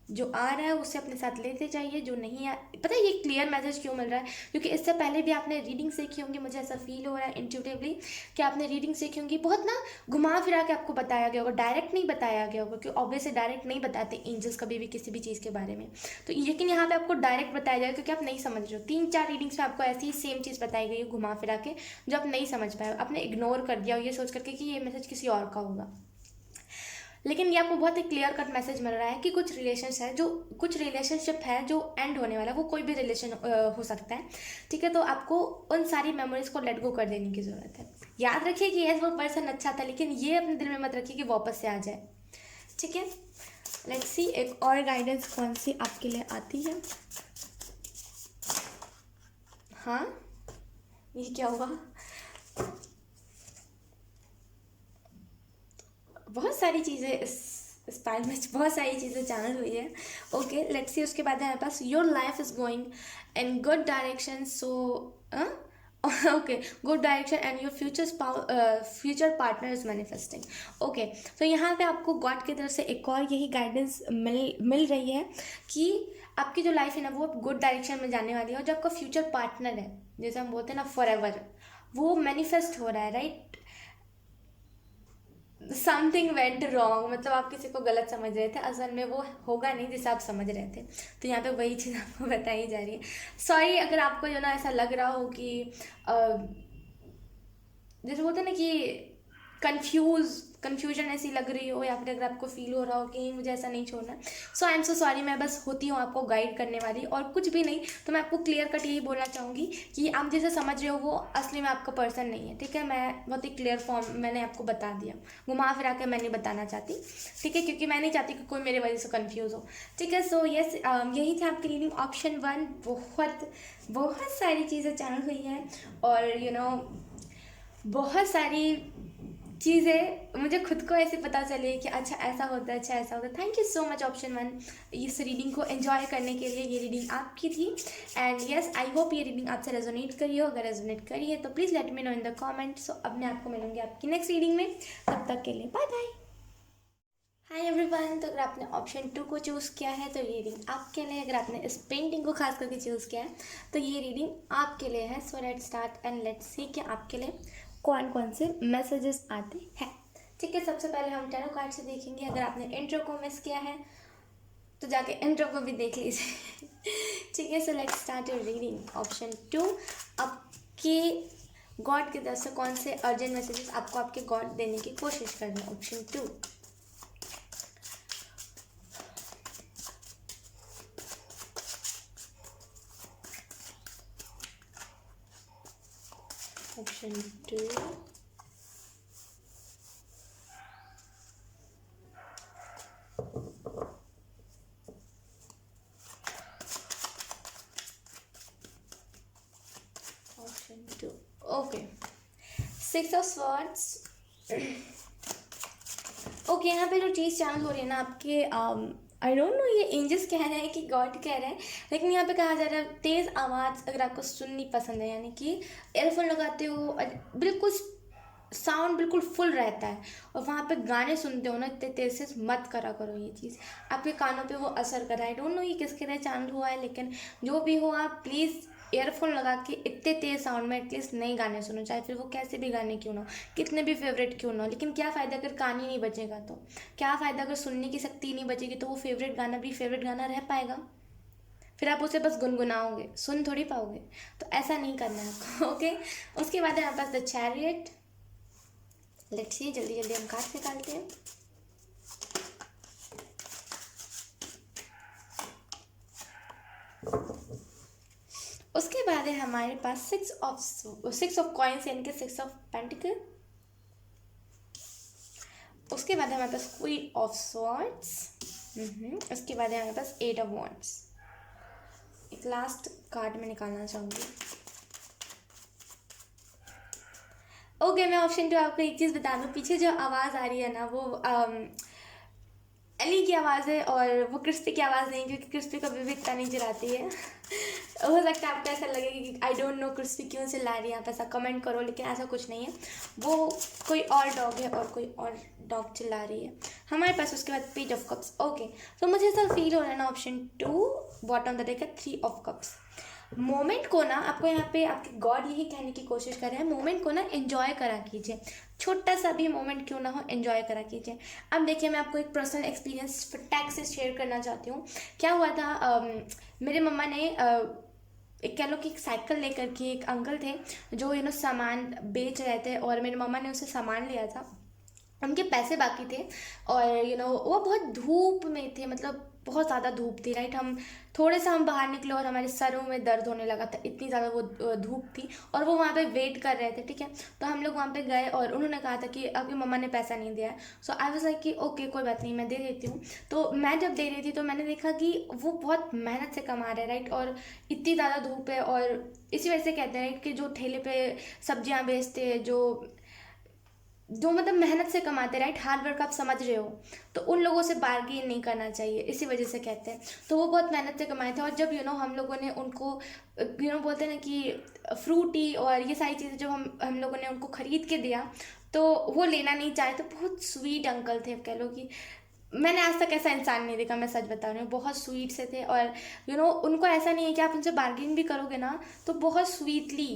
जो आ रहा है उसे अपने साथ लेते जाइए, जो नहीं आ, पता है ये क्लियर मैसेज क्यों मिल रहा है? क्योंकि इससे पहले भी आपने रीडिंग सीखी होंगी, मुझे ऐसा फील हो रहा है इंट्यूटिवली कि आपने रीडिंग सीखी होंगी, बहुत ना घुमा फिरा के आपको बताया गया होगा, डायरेक्ट नहीं बताया गया होगा, क्योंकि ऑब्वियसली डायरेक्ट नहीं बताते एंजल्स कभी भी किसी भी चीज़ के बारे में। तो लेकिन यहाँ पे आपको डायरेक्ट बताया जाएगा, क्योंकि आप नहीं समझ रहे हो। 3-4 रीडिंग्स में आपको ऐसी ही सेम चीज़ बताई गई है घुमा फिरा के, जो आप नहीं समझ पाए, आपने इग्नोर कर दिया ये सोच करके कि ये मैसेज किसी और का होगा। लेकिन ये आपको बहुत ही क्लियर कट मैसेज मिल रहा है कि कुछ रिलेशनशिप है जो एंड होने वाला है, वो कोई भी रिलेशन हो सकता है, ठीक है। तो आपको उन सारी मेमोरीज को लेट गो कर देने की ज़रूरत है। याद रखिए कि यस वो पर्सन अच्छा था, लेकिन ये अपने दिल में मत रखिए कि वापस से आ जाए, ठीक है। लेट्स सी एक और गाइडेंस कौन सी आपके लिए आती है। हाँ ये क्या हुआ? बहुत सारी चीज़ें इस फाइल में बहुत सारी चीज़ें चैनल हुई है। ओके लेट्स सी उसके बाद है हमारे पास your life is going in good direction, so okay good direction and your future partner is manifesting. Okay तो यहाँ पे आपको गॉड की तरफ से एक और यही गाइडेंस मिल रही है कि आपकी जो लाइफ है ना वो गुड डायरेक्शन में जाने वाली है, और जो आपका फ्यूचर पार्टनर है, जैसे हम बोलते हैं ना फॉरएवर, वो मैनिफेस्ट हो रहा है, राइट। समथिंग वेंट रॉन्ग, मतलब आप किसी को गलत समझ रहे थे, असल में वो होगा नहीं जैसे आप समझ रहे थे। तो यहाँ पे वही चीज़ आपको बताई जा रही है। सॉरी अगर आपको ऐसा लग रहा हो कि जैसे बोलते हैं ना कि कन्फ्यूजन ऐसी लग रही हो, या फिर अगर आपको फील हो रहा हो कि मुझे ऐसा नहीं छोड़ना, सो आई एम सो सॉरी। मैं बस होती हूँ आपको गाइड करने वाली और कुछ भी नहीं। तो मैं आपको क्लियर कट यही बोलना चाहूँगी कि आप जैसे समझ रहे हो वो असली में आपका पर्सन नहीं है, ठीक है। मैं बहुत ही क्लियर फॉर्म मैंने आपको बता दिया, घुमा फिरा के मैं नहीं बताना चाहती, ठीक है, क्योंकि मैं नहीं चाहती कि कोई मेरे वजह से कन्फ्यूज़ हो, ठीक है। सो यस यही थी आपकी रीडिंग ऑप्शन 1। बहुत सारी चीज़ें चैनल हुई हैं और बहुत सारी चीज़ें मुझे खुद को ऐसे पता चले कि अच्छा ऐसा होता है, अच्छा ऐसा होता है। Thank you so much option 1 इस रीडिंग को एंजॉय करने के लिए। ये रीडिंग आपकी थी एंड यस आई होप ये रीडिंग आपसे रेजोनेट करी हो। अगर रेजोनेट करी है तो please let me know in the comment. So अब मैं आपको मिलूंगी आपकी नेक्स्ट रीडिंग में, तब तक के लिए बाय बाय। Hi everyone. तो अगर आपने ऑप्शन 2 को चूज़ किया है तो ये रीडिंग आपके लिए, अगर आपने इस पेंटिंग को खास करके चूज़ किया है तो ये रीडिंग आपके लिए है। सो let's start and let's see कि आपके लिए कौन कौन से मैसेजेस आते हैं, ठीक है। सबसे पहले हम टैरो कार्ड से देखेंगे। अगर आपने इंट्रो को मिस किया है तो जाके इंट्रो को भी देख लीजिए, ठीक है। सो let's start your reading. Option 2 आपके गॉड की तरफ से कौन से अर्जेंट मैसेजेस आपको आपके गॉड देने की कोशिश कर रहे हैं। Option 2 option 2 option 2 okay 6 of swords. Okay यहाँ पे जो चीज़ चैनल हो रही है ना आपके आई डोंट नो ये एंजल्स कह रहे हैं कि गॉड कह रहे हैं, लेकिन यहाँ पे कहा जा रहा है तेज़ आवाज़ अगर आपको सुननी पसंद है, यानी कि एयरफोन लगाते हो और बिल्कुल साउंड बिल्कुल फुल रहता है और वहाँ पे गाने सुनते हो ना इतने तेज़ से, मत करा करो ये चीज़। आपके कानों पे वो असर कर रहा है। आई डोंट नो ये किसके लिए चैनल हुआ है, लेकिन जो भी हो आप प्लीज़ ईयरफोन लगा के इतने तेज साउंड में एटलीस्ट नए गाने सुनो, चाहे फिर वो कैसे भी गाने क्यों ना हो, कितने भी फेवरेट क्यों ना हो। लेकिन क्या फ़ायदा अगर कान ही नहीं बचेगा, तो क्या फ़ायदा अगर सुनने की शक्ति ही नहीं बचेगी, तो वो फेवरेट गाना भी फेवरेट गाना रह पाएगा? फिर आप उसे बस गुनगुनाओगे, सुन थोड़ी पाओगे। तो ऐसा नहीं करना है आपको। ओके, उसके बाद है हमारे पास द चैरियट। लेट्स सी, जल्दी जल्दी हम कार्ड निकालते हैं। उसके बाद है हमारे पास सिक्स ऑफ कॉइन्स यानी कि 6 ऑफ पेंटिकल। उसके बाद है हमारे पास क्वीन ऑफ स्वॉर्ड्स। उसके बाद है हमारे पास 8 ऑफ वॉन्ड्स। एक लास्ट कार्ड में निकालना चाहूँगी। ओके, मैं ऑप्शन 2 आपको एक चीज़ बता दूँ, पीछे जो आवाज़ आ रही है ना, वो एली की आवाज़ है और वो क्रिस्पी की आवाज़ नहीं, क्योंकि क्रिस्पी कभी भी इतना नहीं चिल्लाती है। हो सकता है आपको ऐसा लगे कि आई डोंट नो क्रिस्पी क्यों चिल्ला रही है, आप ऐसा कमेंट करो, लेकिन ऐसा कुछ नहीं है। वो कोई और डॉग है और कोई और डॉग चिल्ला रही है। हमारे पास उसके बाद पेज ऑफ कप्स। ओके, तो मुझे ऐसा फील हो रहा है ना, ऑप्शन 2 बॉटम द डेक है 3 ऑफ कप्स। मोमेंट को ना आपको यहाँ पे आपके गॉड यही कहने की कोशिश कर रहे हैं, मोमेंट को ना एंजॉय करा कीजिए, छोटा सा भी मोमेंट क्यों ना हो, एंजॉय करा कीजिए। अब देखिए, मैं आपको एक पर्सनल एक्सपीरियंस फटाक से शेयर करना चाहती हूँ। क्या हुआ था, मेरे मम्मा ने एक कह लो कि एक साइकिल लेकर के, एक अंकल थे जो सामान बेच रहे थे, और मेरे मम्मा ने उससे सामान लिया था। उनके पैसे बाकी थे और वो बहुत धूप में थे, मतलब बहुत ज़्यादा धूप थी, राइट। हम बाहर निकले और हमारे सरों में दर्द होने लगा था, इतनी ज़्यादा वो धूप थी। और वो वहाँ पे वेट कर रहे थे, ठीक है। तो हम लोग वहाँ पे गए और उन्होंने कहा था कि आपकी मम्मा ने पैसा नहीं दिया है। सो आई वाज लाइक कि ओके, कोई बात नहीं, मैं दे देती हूँ। तो मैं जब दे रही थी तो मैंने देखा कि वो बहुत मेहनत से कमा रहे हैं, राइट। और इतनी ज़्यादा धूप है, और इसी वजह से कहते हैं कि जो ठेले पे सब्जियाँ बेचते हैं, जो मतलब मेहनत से कमाते, राइट, हार्ड वर्क, आप समझ रहे हो, तो उन लोगों से बार्गेन नहीं करना चाहिए, इसी वजह से कहते हैं। तो वो बहुत मेहनत से कमाए थे, और जब हम लोगों ने उनको बोलते हैं ना कि फ्रूटी और ये सारी चीज़ें जब हम लोगों ने उनको ख़रीद के दिया, तो वो लेना नहीं चाहे। तो बहुत स्वीट अंकल थे, कह लो कि मैंने आज तक ऐसा इंसान नहीं देखा, मैं सच बता रही हूँ। बहुत स्वीट से थे, और उनको ऐसा नहीं है कि आप उनसे बार्गेन भी करोगे ना, तो बहुत स्वीटली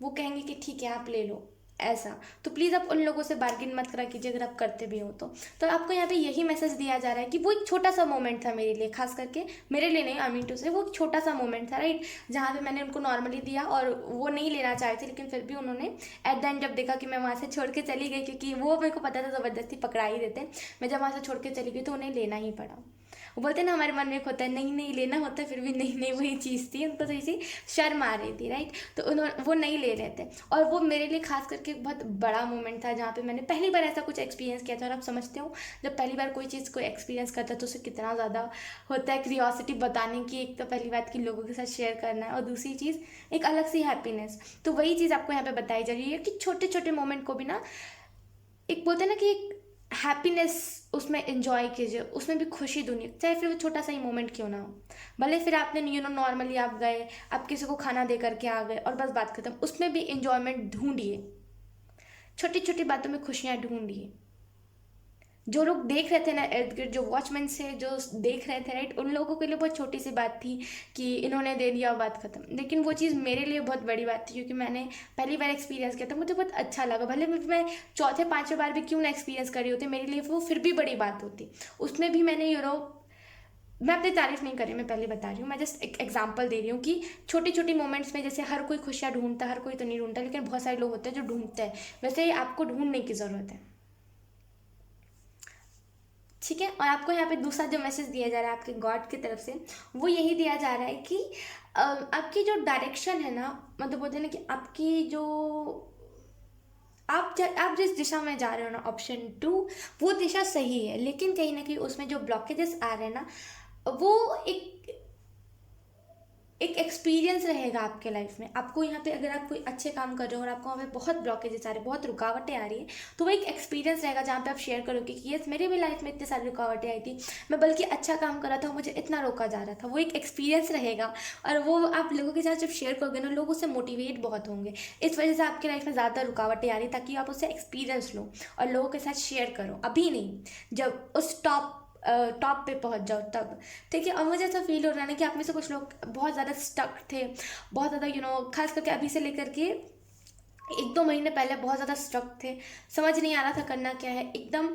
वो कहेंगे कि ठीक है, आप ले लो, ऐसा। तो प्लीज़ आप उन लोगों से बार्गेन मत करा कीजिए, अगर आप करते भी हो तो आपको यहाँ पे यही मैसेज दिया जा रहा है कि वो एक छोटा सा मोमेंट था मेरे लिए, खास करके मेरे लिए नहीं, आई मीन टू से वो एक छोटा सा मोमेंट था, राइट, जहाँ पे मैंने उनको नॉर्मली दिया और वो नहीं लेना चाहे थे, लेकिन फिर भी उन्होंने एट द एंड जब देखा कि मैं वहाँ से छोड़ के चली गई, क्योंकि वो मेरे को पता था ज़बरदस्ती पकड़ा ही देते, मैं जब वहाँ से छोड़ के चली गई तो उन्हें लेना ही पड़ा। वो बोलते हैं ना, हमारे मन में एक होता है नहीं नहीं लेना होता है, फिर भी नहीं नहीं वही चीज़ थी, उनको थोड़ी सी शर्म आ रही थी, राइट। तो उन्होंने वो नहीं ले रहे थे, और वो मेरे लिए खास करके एक बहुत बड़ा मोमेंट था, जहाँ पे मैंने पहली बार ऐसा कुछ एक्सपीरियंस किया था। और आप समझते हो, जब पहली बार कोई चीज़ कोई एक्सपीरियंस करता है तो उसे कितना ज़्यादा होता है क्यूरियोसिटी बताने की। एक तो पहली बात कि लोगों के साथ शेयर करना है, और दूसरी चीज़ एक अलग सी हैप्पीनेस। तो वही चीज़ आपको यहाँ पे बताई जा रही है कि छोटे छोटे मोमेंट को भी ना, एक बोलते हैं ना कि एक हैप्पीनेस उसमें एंजॉय कीजिए, उसमें भी खुशी ढूंढिए, चाहे फिर वो छोटा सा ही मोमेंट क्यों ना हो। भले फिर आपने नॉर्मली आप गए, आप किसी को खाना दे करके आ गए और बस बात खत्म, उसमें भी एंजॉयमेंट ढूंढिए, छोटी छोटी बातों में खुशियाँ ढूंढिए। जो लोग देख रहे थे ना इर्द गिर्द, जो वॉचमैन से जो देख रहे थे, राइट, उन लोगों के लिए बहुत छोटी सी बात थी कि इन्होंने दे दिया और बात खत्म। लेकिन वो चीज़ मेरे लिए बहुत बड़ी बात थी, क्योंकि मैंने पहली बार एक्सपीरियंस किया था, मुझे बहुत अच्छा लगा। भले मैं चौथे पाँचवें बार भी क्यों ना एक्सपीरियंस करी होती, मेरे लिए वो फिर भी बड़ी बात होती। उसमें भी मैंने मैं अपनी तारीफ नहीं कर रही, मैं पहले बता रही हूँ, मैं जस्ट एक एग्जांपल दे रही हूँ कि छोटी छोटी मोमेंट्स में, जैसे हर कोई खुशियाँ ढूंढता है, हर कोई तो नहीं ढूंढता, लेकिन बहुत सारे लोग होते हैं जो ढूंढते हैं, वैसे ही आपको ढूंढने की ज़रूरत है, ठीक है। और आपको यहाँ पे दूसरा जो मैसेज दिया जा रहा है आपके गॉड की तरफ से, वो यही दिया जा रहा है कि आपकी जो डायरेक्शन है ना, मतलब बोलते हैं ना कि आपकी जो आप जिस दिशा में जा रहे हो ना, ऑप्शन 2, वो दिशा सही है, लेकिन कहीं ना कहीं उसमें जो ब्लॉकेजेस आ रहे हैं ना, वो एक एक्सपीरियंस रहेगा आपके लाइफ में। आपको यहाँ पे अगर आप कोई अच्छे काम कर रहे हो और आपको वहाँ पे बहुत ब्लॉकेजेस आ रहे हैं, बहुत रुकावटें आ रही हैं, तो वो एक एक्सपीरियंस रहेगा जहाँ पे आप शेयर करोगे कि यस, मेरे भी लाइफ में इतनी सारी रुकावटें आई थी, मैं बल्कि अच्छा काम कर रहा था, मुझे इतना रोका जा रहा था। वो एक एक्सपीरियंस रहेगा, और वो आप लोगों के साथ जब शेयर करोगे ना, लोग उससे मोटिवेट बहुत होंगे। इस वजह से आपकी लाइफ में ज़्यादा रुकावटें आ रही, ताकि आप उससे एक्सपीरियंस लो और लोगों के साथ शेयर करो। अभी नहीं, जब उस टॉप टॉप पे पहुंच जाओ तब, ठीक है। और मुझे ऐसा फील हो रहा है ना कि आप में से कुछ लोग बहुत ज़्यादा स्टक थे, बहुत ज़्यादा खास करके अभी से लेकर के 1-2 महीने पहले बहुत ज़्यादा स्टक थे, समझ नहीं आ रहा था करना क्या है, एकदम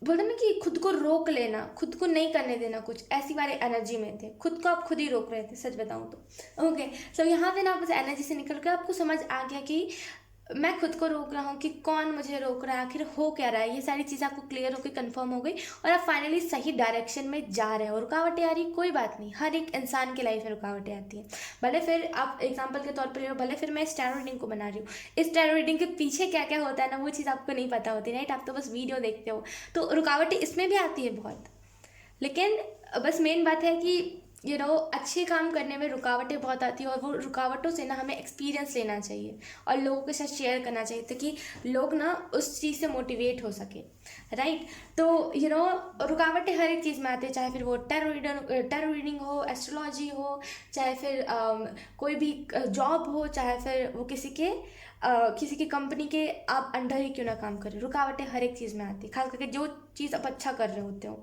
बोलते ना कि खुद को रोक लेना, खुद को नहीं करने देना कुछ, ऐसी वाली एनर्जी में थे, खुद को आप खुद ही रोक रहे थे, सच बताऊं तो। ओके, सो यहाँ पे ना आप उस एनर्जी से निकल कर आपको समझ आ गया कि मैं खुद को रोक रहा हूँ, कि कौन मुझे रोक रहा है, आखिर हो क्या रहा है, ये सारी चीज़ें आपको क्लियर होकर कंफर्म हो गई और आप फाइनली सही डायरेक्शन में जा रहे हो। रुकावटें आ रही, कोई बात नहीं, हर एक इंसान की लाइफ में रुकावटें आती हैं। भले फिर आप एग्जाम्पल के तौर पर ले लो, भले फिर मैं इस टैरो रीडिंग को बना रही हूँ, इस टैरो रीडिंग के पीछे क्या क्या होता है ना, वो चीज़ आपको नहीं पता होती, राइट, आप तो बस वीडियो देखते हो। तो रुकावटें इसमें भी आती है बहुत, लेकिन बस मेन बात है कि अच्छे काम करने में रुकावटें बहुत आती है, और वो रुकावटों से ना हमें एक्सपीरियंस लेना चाहिए और लोगों के साथ शेयर करना चाहिए, ताकि लोग ना उस चीज़ से मोटिवेट हो सके, राइट। तो रुकावटें हर एक चीज़ में आती है, चाहे फिर वो टैरो रीडिंग हो, एस्ट्रोलॉजी हो, चाहे फिर कोई भी जॉब हो, चाहे फिर वो किसी की कंपनी के आप अंडर ही क्यों ना काम करें, रुकावटें हर एक चीज़ में आती है, खास करके जो चीज़ आप अच्छा कर रहे होते हो,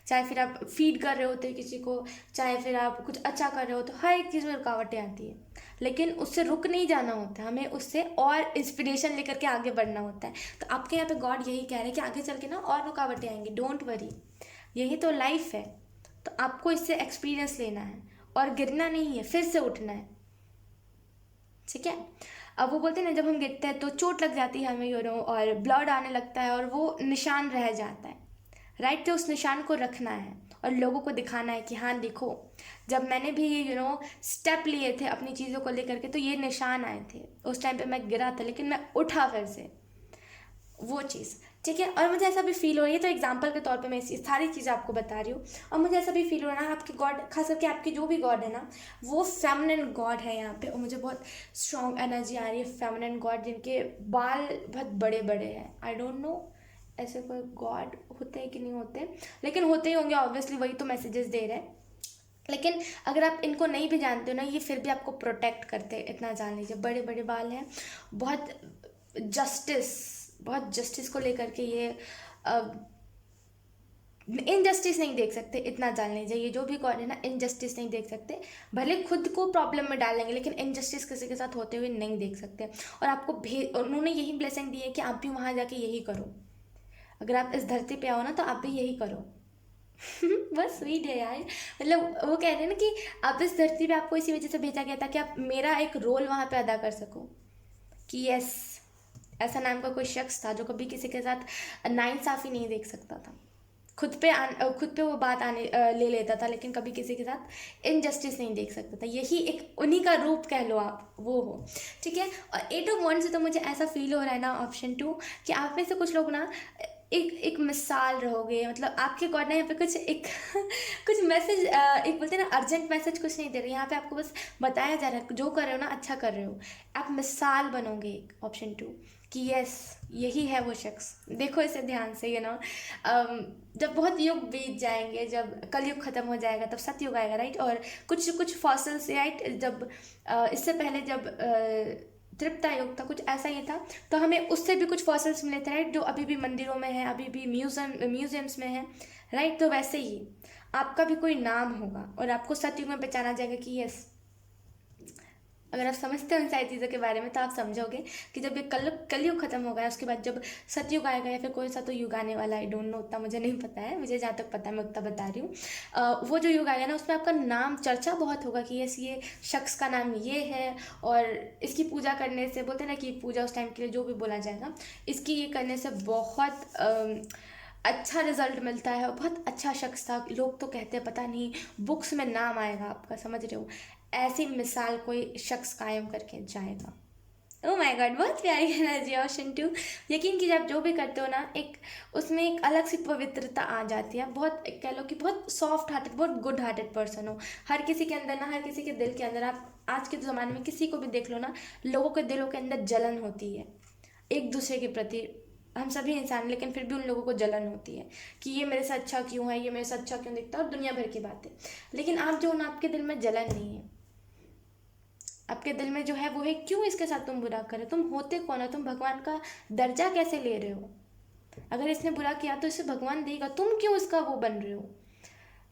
चाहे फिर आप फीड कर रहे होते हो किसी को, चाहे फिर आप कुछ अच्छा कर रहे हो, तो हर एक चीज़ में रुकावटें आती है, लेकिन उससे रुक नहीं जाना होता है, हमें उससे और इंस्पिरेशन लेकर के आगे बढ़ना होता है। तो आपके यहाँ पे गॉड यही कह रहे हैं कि आगे चल के ना और रुकावटें आएंगी, डोंट वरी, यही तो लाइफ है। तो आपको इससे एक्सपीरियंस लेना है और गिरना नहीं है, फिर से उठना है, ठीक है। अब वो बोलते हैं ना, जब हम गिरते हैं तो चोट लग जाती है हमें, और ब्लड आने लगता है और वो निशान रह जाता है, राइट। तो उस निशान को रखना है और लोगों को दिखाना है कि हाँ देखो, जब मैंने भी ये स्टेप लिए थे अपनी चीज़ों को लेकर के, तो ये निशान आए थे, उस टाइम पे मैं गिरा था लेकिन मैं उठा फिर से, वो चीज़, ठीक है। और मुझे ऐसा भी फील हो रही है, तो एग्जांपल के तौर पे मैं इस सारी चीज़ें आपको बता रही हूँ, और मुझे ऐसा भी फील हो रहा है ना, आपके गॉड, खास करके आपके जो भी गॉड है ना, वो फेमिनिन गॉड है यहाँ पे, और मुझे बहुत स्ट्रॉन्ग एनर्जी आ रही है फेमिनिन गॉड, जिनके बाल बहुत बड़े बड़े हैं। आई डोंट नो ऐसे कोई गॉड होते हैं कि नहीं होते, लेकिन होते ही होंगे ऑब्वियसली, वही तो मैसेजेस दे रहे हैं। लेकिन अगर आप इनको नहीं भी जानते हो ना, ये फिर भी आपको प्रोटेक्ट करते हैं, इतना जान लीजिए। बड़े बड़े बाल हैं, बहुत जस्टिस को लेकर के ये इनजस्टिस नहीं देख सकते, इतना जान लीजिए। ये जो भी गॉड है ना, इनजस्टिस नहीं देख सकते, भले खुद को प्रॉब्लम में डालेंगे, लेकिन इनजस्टिस किसी के साथ होते हुए नहीं देख सकते। और आपको उन्होंने यही ब्लेसिंग दी है कि आप भी वहाँ जाके यही करो, अगर आप इस धरती पे आओ ना, तो आप भी यही करो। बस स्वीट है यार, मतलब वो कह रहे हैं ना कि आप इस धरती पे, आपको इसी वजह से भेजा गया था कि आप मेरा एक रोल वहाँ पे अदा कर सको, कि यस, ऐसा नाम का कोई शख्स था जो कभी किसी के साथ नाइंसाफ़ी नहीं देख सकता था, खुद पे वो बात ले लेता था, लेकिन कभी किसी के साथ इनजस्टिस नहीं देख सकता था। यही एक उन्हीं का रूप कह लो आप, वो हो, ठीक है। और 8 ऑफ 1 से तो मुझे ऐसा फील हो रहा है ना, ऑप्शन 2, कि आप में से कुछ लोग ना एक मिसाल रहोगे, मतलब आपके गॉड ने यहाँ पे कुछ मैसेज, एक बोलते हैं ना अर्जेंट मैसेज कुछ नहीं दे रहे, यहाँ पे आपको बस बताया जा रहा है जो कर रहे हो ना, अच्छा कर रहे हो, आप मिसाल बनोगे, एक ऑप्शन 2, कि यस यही है वो शख्स। देखो इसे ध्यान से, जब बहुत युग बीत जाएंगे, जब कलयुग खत्म हो जाएगा, तब सतयुग आएगा, राइट। और कुछ फॉसिल्स, राइट, जब इससे पहले जब त्रेता युग था, कुछ ऐसा ही था, तो हमें उससे भी कुछ फॉसिल्स मिले थे, राइट, जो अभी भी मंदिरों में है, अभी भी म्यूजियम्स में है, राइट। तो वैसे ही आपका भी कोई नाम होगा और आपको सतयुग में पहचाना जाएगा कि यस, अगर आप समझते हो इन सारी चीज़ों के बारे में, तो आप समझोगे कि जब ये कलयुग खत्म हो गया, उसके बाद जब सतयुग आएगा, या फिर कोई सा तो युग आने वाला, आई डोंट नो, उतना मुझे नहीं पता है, मुझे जहाँ तक पता है मैं उतना बता रही हूँ। वो जो युग आएगा ना, उसमें आपका नाम चर्चा बहुत होगा कि ये शख्स का नाम ये है, और इसकी पूजा करने से, बोलते हैं ना कि पूजा उस टाइम के लिए जो भी बोला जाएगा, इसकी ये करने से बहुत अच्छा रिजल्ट मिलता है, और बहुत अच्छा शख्स था, लोग तो कहते हैं, पता नहीं बुक्स में नाम आएगा आपका, समझ रहे हो, ऐसी मिसाल कोई शख्स कायम करके जाएगा। ओह माय गॉड, बहुत प्यारी एनर्जी ऑप्शन 2। यकीन कीजिए, आप जो भी करते हो ना, एक उसमें एक अलग सी पवित्रता आ जाती है, बहुत कह लो कि बहुत सॉफ्ट हार्टेड, बहुत गुड हार्टेड पर्सन हो। हर किसी के अंदर ना, हर किसी के दिल के अंदर, आप आज के ज़माने में किसी को भी देख लो ना, लोगों के दिलों के अंदर जलन होती है एक दूसरे के प्रति, हम सभी इंसान, लेकिन फिर भी उन लोगों को जलन होती है कि ये मेरे से अच्छा क्यों है, ये मेरे से अच्छा क्यों दिखता है, और दुनिया भर की बातें। लेकिन आप जो ना, आपके दिल में जलन नहीं है, आपके दिल में जो है वो है, क्यों इसके साथ तुम बुरा कर रहे हो, तुम होते कौन हो, तुम भगवान का दर्जा कैसे ले रहे हो, अगर इसने बुरा किया तो इसे भगवान देगा, तुम क्यों इसका वो बन रहे हो,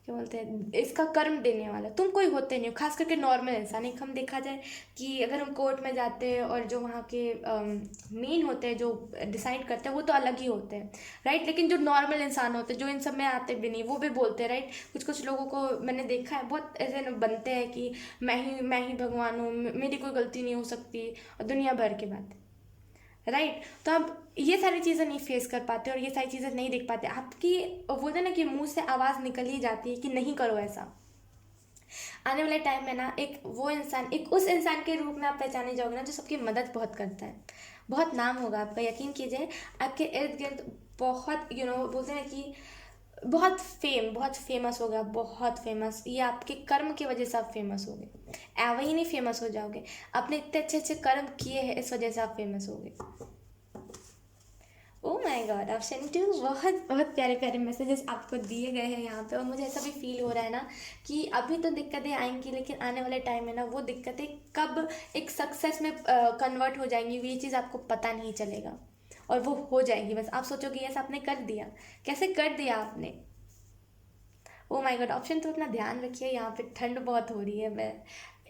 क्या बोलते हैं, इसका कर्म देने वाला, तुम कोई होते नहीं हो, खास करके नॉर्मल इंसान। एक हम देखा जाए कि अगर हम कोर्ट में जाते हैं और जो वहाँ के मेन होते हैं, जो डिसाइड करते हैं, वो तो अलग ही होते हैं, राइट। लेकिन जो नॉर्मल इंसान होते हैं, जो इन सब में आते भी नहीं, वो भी बोलते हैं, राइट। कुछ कुछ लोगों को मैंने देखा है, बहुत ऐसे बनते हैं कि मैं ही भगवान हूँ, मेरी कोई गलती नहीं हो सकती, और दुनिया भर की बात, राइट। तो आप ये सारी चीज़ें नहीं फेस कर पाते और ये सारी चीज़ें नहीं देख पाते, आपकी बोलते हैं ना कि मुंह से आवाज़ निकल ही जाती है कि नहीं करो ऐसा। आने वाले टाइम में ना एक वो इंसान, एक उस इंसान के रूप में आप पहचाने जाओगे ना जो सबकी मदद बहुत करता है, बहुत नाम होगा आपका, यकीन कीजिए। आपके इर्द गिर्द बहुत बोलते हैं ना कि बहुत फेमस हो गया, बहुत फेमस। ये आपके कर्म की वजह से आप फेमस हो गए, ऐवे ही नहीं फेमस हो जाओगे, आपने इतने अच्छे अच्छे कर्म किए हैं, इस वजह से आप फेमस हो गए। ओ माय गॉड, ऑप्शन 2, बहुत बहुत प्यारे प्यारे मैसेजेस आपको दिए गए हैं यहाँ पे। और मुझे ऐसा भी फील हो रहा है ना कि अभी तो दिक्कतें आएंगी, लेकिन आने वाले टाइम में ना वो दिक्कतें कब एक सक्सेस में कन्वर्ट हो जाएंगी, ये चीज़ आपको पता नहीं चलेगा, और वो हो जाएगी। बस आप सोचोगे यस आपने कर दिया, कैसे कर दिया आपने। ओ माय गॉड, ऑप्शन तो अपना ध्यान रखिए। यहाँ पे ठंड बहुत हो रही है, मैं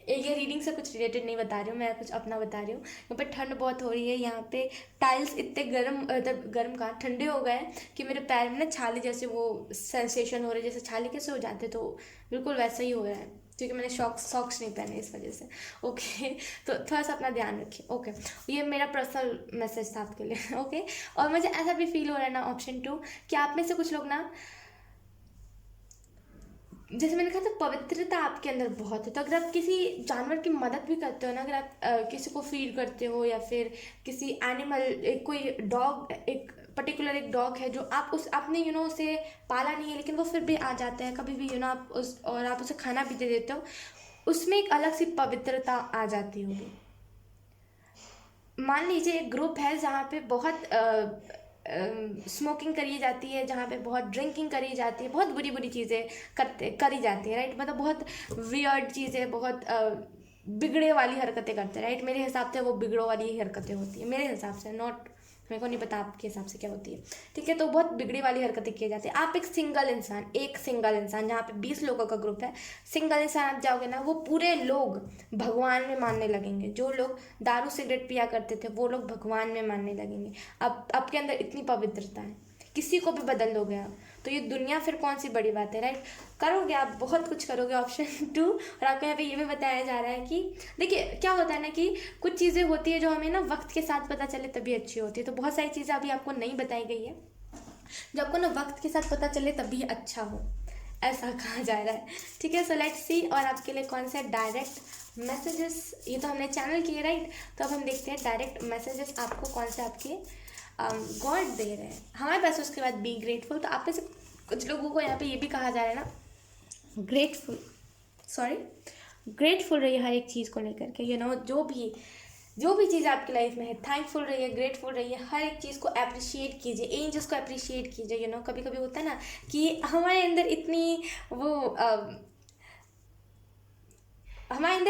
ये रीडिंग से कुछ रिलेटेड नहीं बता रही हूँ, मैं कुछ अपना बता रही हूँ। यहाँ पे ठंड बहुत हो रही है, यहाँ पे टाइल्स इतने गर्म कहाँ ठंडे हो गए कि मेरे पैर में ना छाले जैसे वो सेंसेशन हो रहे, जैसे छाले कैसे हो जाते, तो बिल्कुल वैसा ही हो रहा है, क्योंकि मैंने सॉक्स नहीं पहने इस वजह से। ओके तो थोड़ा सा अपना ध्यान रखिए। ओके, ये मेरा पर्सनल मैसेज था आपके लिए। ओके, और मुझे ऐसा भी फील हो रहा है ना ऑप्शन 2, कि आप में से कुछ लोग ना, जैसे मैंने कहा था, पवित्रता आपके अंदर बहुत है। तो अगर आप किसी जानवर की मदद भी करते हो ना, अगर आप किसी को फीड करते हो, या फिर किसी एनिमल, एक कोई डॉग, एक पर्टिकुलर एक डॉग है जो आप उस आपने उसे पाला नहीं है, लेकिन वो फिर भी आ जाता है कभी भी, आप उस और आप उसे खाना भी दे देते हो, उसमें एक अलग सी पवित्रता आ जाती होगी। मान लीजिए एक ग्रुप है जहाँ पे बहुत स्मोकिंग करी जाती है, जहाँ पे बहुत ड्रिंकिंग करी जाती है, बहुत बुरी बुरी चीज़ें करी जाती है, राइट। मतलब बहुत वियर्ड चीज़ें, बहुत बिगड़े वाली हरकतें करते हैं, राइट। मेरे हिसाब से वो बिगड़ो वाली ही हरकतें होती है, मेरे हिसाब से, नॉट, मेरे को नहीं पता आपके हिसाब से क्या होती है, ठीक है। तो बहुत बिगड़ी वाली हरकतें की जाती है। आप एक सिंगल इंसान जहाँ पे 20 लोगों का ग्रुप है, सिंगल इंसान आप जाओगे ना, वो पूरे लोग भगवान में मानने लगेंगे। जो लोग दारू सिगरेट पिया करते थे, वो लोग भगवान में मानने लगेंगे। अब आपके अंदर इतनी पवित्रता है, किसी को भी बदल दोगे आप, तो ये दुनिया फिर कौन सी बड़ी बात है, राइट। करोगे आप, बहुत कुछ करोगे, ऑप्शन 2। और आपको यहाँ पे ये भी बताया जा रहा है कि देखिए क्या होता है ना कि कुछ चीज़ें होती है जो हमें ना वक्त के साथ पता चले तभी अच्छी होती है। तो बहुत सारी चीज़ें अभी आपको नहीं बताई गई है, जो आपको ना वक्त के साथ पता चले तभी अच्छा हो, ऐसा कहा जा रहा है, ठीक है। सो लेट्स सी, और आपके लिए कौन से डायरेक्ट मैसेजेस, ये तो हमने चैनल किए, राइट। तो अब हम देखते हैं डायरेक्ट मैसेजेस आपको कौन से आपके गॉड दे रहे हैं हमारे पास। उसके बाद बी ग्रेटफुल। तो आप में से कुछ लोगों को यहाँ पे ये भी कहा जा रहा है ना, ग्रेटफुल रहिए हर एक चीज़ को लेकर के, जो भी चीज़ आपकी लाइफ में है, थैंकफुल रहिए, ग्रेटफुल रहिए, हर एक चीज़ को अप्रिशिएट कीजिए, एंजल्स को अप्रिशिएट कीजिए। कभी कभी होता है ना कि हमारे अंदर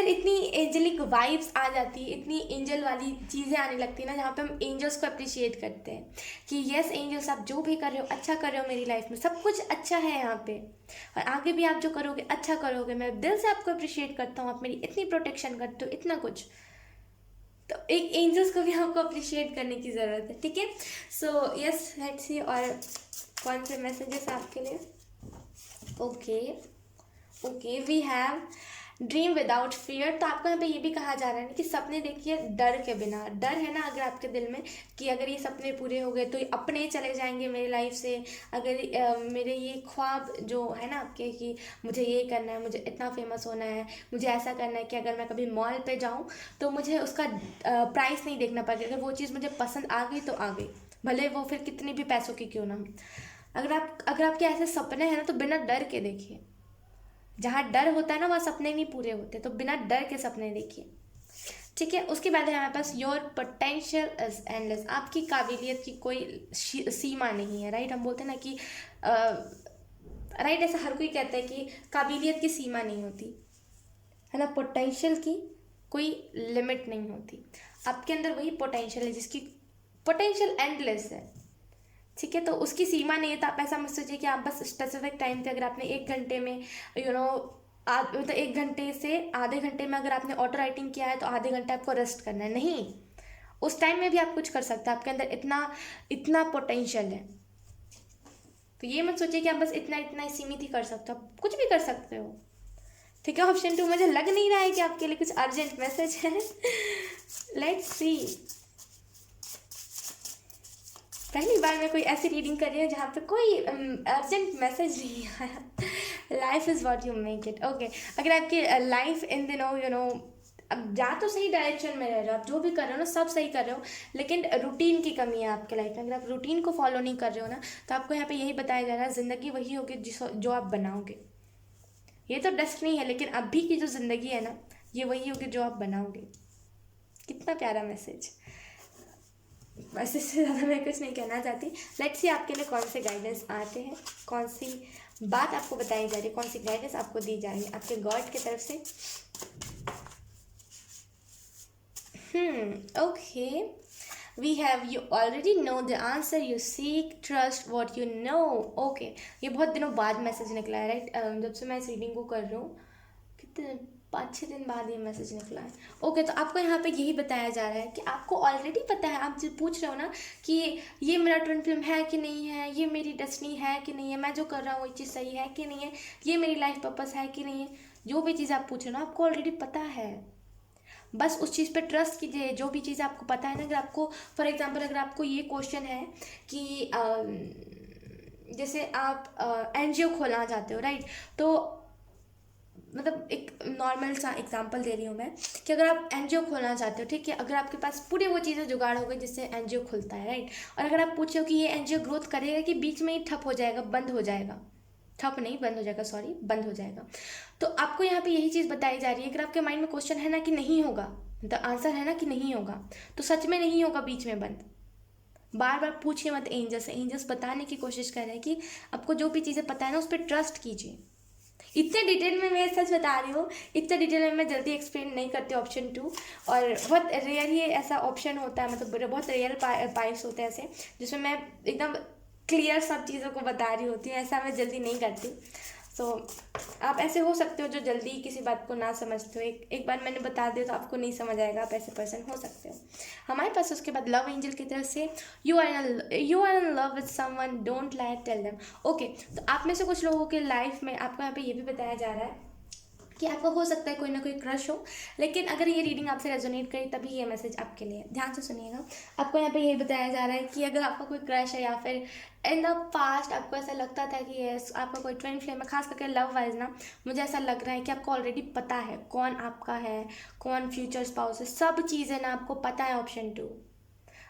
इतनी एंजलिक वाइब्स आ जाती है, इतनी एंजल वाली चीज़ें आने लगती है ना, जहाँ पे हम एंजल्स को अप्रिशिएट करते हैं कि यस एंजल्स, आप जो भी कर रहे हो अच्छा कर रहे हो, मेरी लाइफ में सब कुछ अच्छा है यहाँ पे, और आगे भी आप जो करोगे अच्छा करोगे। मैं दिल से आपको अप्रिशिएट करता हूँ, आप मेरी इतनी प्रोटेक्शन करते हो, इतना कुछ। तो एक एंजल्स को भी आपको अप्रिशिएट करने की ज़रूरत है, ठीक है। सो यस, लेट्स सी, और कौन से मैसेजेस आपके लिए। Okay, we have dream without fear. तो आपको यहाँ पे ये भी कहा जा रहा है ना कि सपने देखिए डर के बिना। डर है ना अगर आपके दिल में कि अगर ये सपने पूरे हो गए तो ये अपने चले जाएंगे मेरी लाइफ से, अगर मेरे ये ख्वाब जो है ना आपके कि मुझे ये करना है, मुझे इतना फेमस होना है, मुझे ऐसा करना है कि अगर मैं कभी मॉल पे जाऊँ तो मुझे उसका प्राइस नहीं देखना पड़ेगा, अगर वो चीज़ मुझे पसंद आ गई तो आ गई, भले वो फिर कितनी भी पैसों की क्यों ना हो। अगर आपके ऐसे सपने हैं ना तो बिना डर के देखिए। जहाँ डर होता है ना वहाँ सपने नहीं पूरे होते, तो बिना डर के सपने देखिए, ठीक है। उसके बाद है हमारे पास योर पोटेंशियल इज एंडलेस। आपकी काबिलियत की कोई सीमा नहीं है, राइट। हम बोलते हैं ना कि राइट, ऐसा हर कोई कहता है कि काबिलियत की सीमा नहीं होती है ना, पोटेंशियल की कोई लिमिट नहीं होती। आपके अंदर वही पोटेंशियल है जिसकी पोटेंशियल एंडलेस है, ठीक है, तो उसकी सीमा नहीं है। तो आप ऐसा मत सोचिए कि आप बस स्पेसिफिक टाइम पे अगर आपने 1 घंटे में मतलब 1 घंटे से आधे घंटे में अगर आपने ऑटो राइटिंग किया है तो आधे घंटे आपको रेस्ट करना है, नहीं। उस टाइम में भी आप कुछ कर सकते हैं, आपके अंदर इतना इतना पोटेंशियल है। तो ये मत सोचिए कि आप बस इतना इतना ही सीमित ही कर सकते हो, आप कुछ भी कर सकते हो। ठीक है, ऑप्शन 2 मुझे लग नहीं रहा है कि आपके लिए कुछ अर्जेंट मैसेज है। Let's see. पहली बार मैं कोई ऐसी रीडिंग कर रही हूँ जहाँ पे कोई अर्जेंट मैसेज नहीं आया। Life is what you make it. Okay, अगर आपकी लाइफ इन दिनों अब जा तो सही डायरेक्शन में रह रहे हो, आप जो भी कर रहे हो ना सब सही कर रहे हो, लेकिन रूटीन की कमी है आपके लाइफ में। अगर आप रूटीन को फॉलो नहीं कर रहे हो ना, तो आपको यहाँ पे यही बताया जा रहा है ज़िंदगी वही होगी जो आप बनाओगे। ये तो डेस्टिनी है, लेकिन अभी की जो ज़िंदगी है ना, ये वही होगी जो आप बनाओगे। कितना प्यारा मैसेज। बस इससे ज़्यादा मैं कुछ नहीं कहना चाहती। लेट्स सी आपके लिए कौन से गाइडेंस आते हैं, कौन सी बात आपको बताई जा रही है, कौन सी गाइडेंस आपको दी जा रही है आपके गॉड की तरफ से। Okay, we have you already know the answer you seek, trust what you know. Okay, ये बहुत दिनों बाद मैसेज निकला है, राइट। जब से मैं इस रीडिंग को कर रही हूँ, कितने 5-6 दिन बाद ये मैसेज निकला है। ओके, तो आपको यहाँ पे यही बताया जा रहा है कि आपको ऑलरेडी पता है। आप जो पूछ रहे हो ना कि ये मेरा ट्विन फ्लेम है कि नहीं है, ये मेरी डेस्टिनी है कि नहीं है, मैं जो कर रहा हूँ वो चीज़ सही है कि नहीं है, ये मेरी लाइफ पर्पस है कि नहीं है, जो भी चीज़ आप पूछ रहे हो ना आपको ऑलरेडी पता है। बस उस चीज़ पे ट्रस्ट कीजिए। जो भी चीज़ आपको पता है ना, अगर आपको फॉर एग्जांपल अगर आपको ये क्वेश्चन है कि जैसे आप एनजीओ खोलना चाहते हो, राइट, तो मतलब एक नॉर्मल सा एग्जांपल दे रही हूँ मैं कि अगर आप एनजीओ खोलना चाहते हो, ठीक है, अगर आपके पास पूरी वो चीज़ें जुगाड़ हो गई जिससे एनजीओ खुलता है, राइट, और अगर आप पूछो कि ये एनजीओ ग्रोथ करेगा कि बीच में ही ठप हो जाएगा, बंद हो जाएगा, ठप नहीं बंद हो जाएगा, सॉरी बंद हो जाएगा, तो आपको यहाँ पे यही चीज़ बताई जा रही है। अगर आपके माइंड में क्वेश्चन है ना कि नहीं होगा, तो आंसर है ना कि नहीं होगा, तो सच में नहीं होगा बीच में बंद। बार बार पूछिए मत एंजल से, एंजल्स बताने की कोशिश कर रहे हैं कि आपको जो भी चीज़ें पता है ना उस पर ट्रस्ट कीजिए। इतने डिटेल में मैं सच बता रही हूँ, इतने डिटेल में मैं जल्दी एक्सप्लेन नहीं करती ऑप्शन 2, और बहुत रेयर ही ऐसा ऑप्शन होता है, मतलब बहुत रेयर पाइप्स होते हैं ऐसे जिसमें मैं एकदम क्लियर सब चीज़ों को बता रही होती हूँ। ऐसा मैं जल्दी नहीं करती। सो आप ऐसे हो सकते हो जो जल्दी किसी बात को ना समझते हो, एक बार मैंने बता दिया तो आपको नहीं समझ आएगा, आप ऐसे पर्सन हो सकते हो। हमारे पास उसके बाद लव एंजल की तरफ से you are in love with someone, don't lie, tell them. Okay, तो आप में से कुछ लोगों के लाइफ में आपको यहाँ पे ये भी बताया जा रहा है कि आपको हो सकता है कोई ना कोई क्रश हो, लेकिन अगर ये रीडिंग आपसे रेजोनेट करे तभी ये मैसेज आपके लिए। ध्यान से सुनिएगा, आपको यहाँ पे यही बताया जा रहा है कि अगर आपका कोई क्रश है या फिर इन द पास्ट आपको ऐसा लगता था कि ये आपका कोई ट्विन फ्लेम है, खास करके लव वाइज ना, मुझे ऐसा लग रहा है कि आपको ऑलरेडी पता है कौन आपका है, कौन फ्यूचर स्पाउस है, सब चीज़ें ना आपको पता है। ऑप्शन 2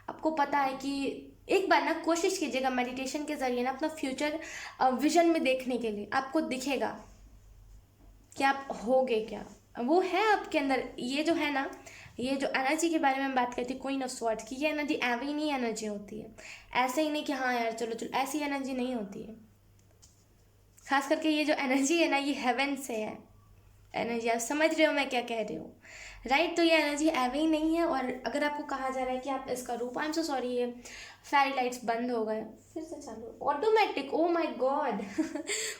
आपको पता है कि एक बार ना कोशिश कीजिएगा मेडिटेशन के जरिए ना अपना फ्यूचर विजन में देखने के लिए, आपको दिखेगा कि आप होगे क्या, वो है आपके अंदर। ये जो है ना, ये जो एनर्जी के बारे में हम बात करते हैं क्वीन ऑफ स्वॉर्ड्स की, ये एनर्जी एवं ही नहीं एनर्जी होती है, ऐसे ही नहीं कि हाँ यार चलो चलो, ऐसी एनर्जी नहीं होती है। खास करके ये जो एनर्जी है ना, ये हेवन से है एनर्जी। आप समझ रहे हो मैं क्या कह रही हूँ, राइट। तो ये एनर्जी एवं ही नहीं है। और अगर आपको कहा जा रहा है कि आप इसका रूप, आई एम सो सॉरी, ये फेरी लाइट्स बंद हो गए, फिर से चालू automatic, oh my God.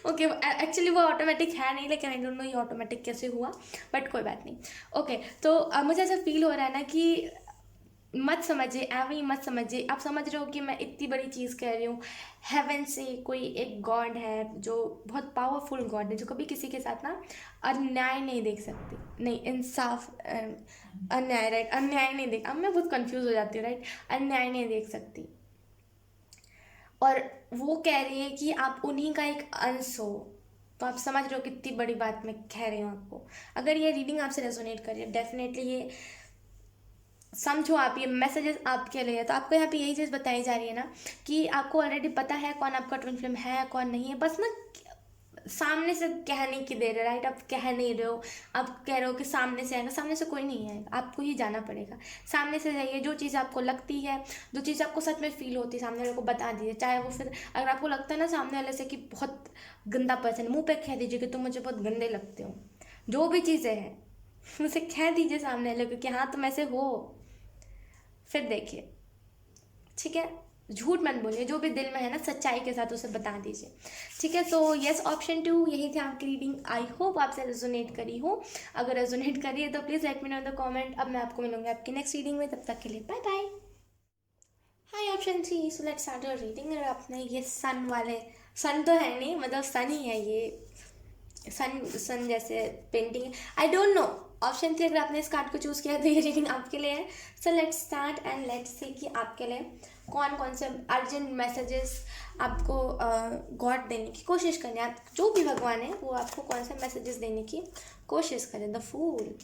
Okay, actually वो ऑटोमेटिक है नहीं, लेकिन आई डोंट नो ये ऑटोमेटिक कैसे हुआ, बट कोई बात नहीं। ओके, तो मुझे ऐसा फील हो रहा है ना कि मत समझिए, एवं ही मत समझिए। आप समझ रहे हो कि मैं इतनी बड़ी चीज़ कह रही हूँ, हेवन से कोई एक गॉड है जो बहुत पावरफुल गॉड है, जो कभी किसी के साथ ना अन्याय नहीं देख सकती, नहीं इंसाफ, अन्याय, राइट, अन्याय नहीं देख, अब मैं बहुत कंफ्यूज हो जाती हूँ, राइट, अन्याय नहीं देख सकती। और वो कह रही है कि आप उन्हीं का एक अंश हो। तो आप समझ रहे हो कितनी बड़ी बात मैं कह रही हूँ आपको। अगर ये रीडिंग आपसे रेजोनेट कर रही है, डेफिनेटली ये समझो आप, ये मैसेजेस आपके लिए है। तो आपको यहाँ पे यही चीज़ बताई जा रही है ना कि आपको ऑलरेडी पता है कौन आपका ट्विन फ्लेम है कौन नहीं है, बस ना सामने से कहने की देर है, राइट। आप कह नहीं रहे हो, आप कह रहे हो कि सामने से आएगा, सामने से कोई नहीं आएगा, आपको ही जाना पड़ेगा। सामने से जाइए, जो चीज़ आपको लगती है, जो चीज़ आपको सच में फील होती है, सामने वाले को बता दीजिए। चाहे वो फिर अगर आपको लगता है ना सामने वाले से कि बहुत गंदा पर्सन, मुँह पे कह दीजिए कि तुम मुझे बहुत गंदे लगते हो, जो भी चीज़ें हैं उसे कह दीजिए सामने वाले को कि हाँ तुम ऐसे हो। फिर देखिए, ठीक है, झूठ मत बोलिए, जो भी दिल में है ना सच्चाई के साथ उसे बता दीजिए, ठीक है। सो यस, ऑप्शन 2 यही थी आपकी रीडिंग। आई होप आपसे रेजोनेट करी हो। अगर रेजोनेट करी है तो please let me know in the comment. अब मैं आपको मिलूंगी आपकी नेक्स्ट रीडिंग में, तब तक के लिए bye bye. Hi option 3, so let's start your reading. अगर आपने ये सन वाले, सन तो है नहीं, मतलब सन ही है ये, सन सन जैसे painting, I don't know. Option 3 अगर आपने इस कार्ड को चूज़ किया तो ये रीडिंग आपके लिए है। सो let's start and let's see कि आपके लिए कौन कौन से अर्जेंट मैसेजेस आपको गॉड देने की कोशिश करें। आप जो भी भगवान है वो आपको कौन से मैसेजेस देने की कोशिश करें। The fool,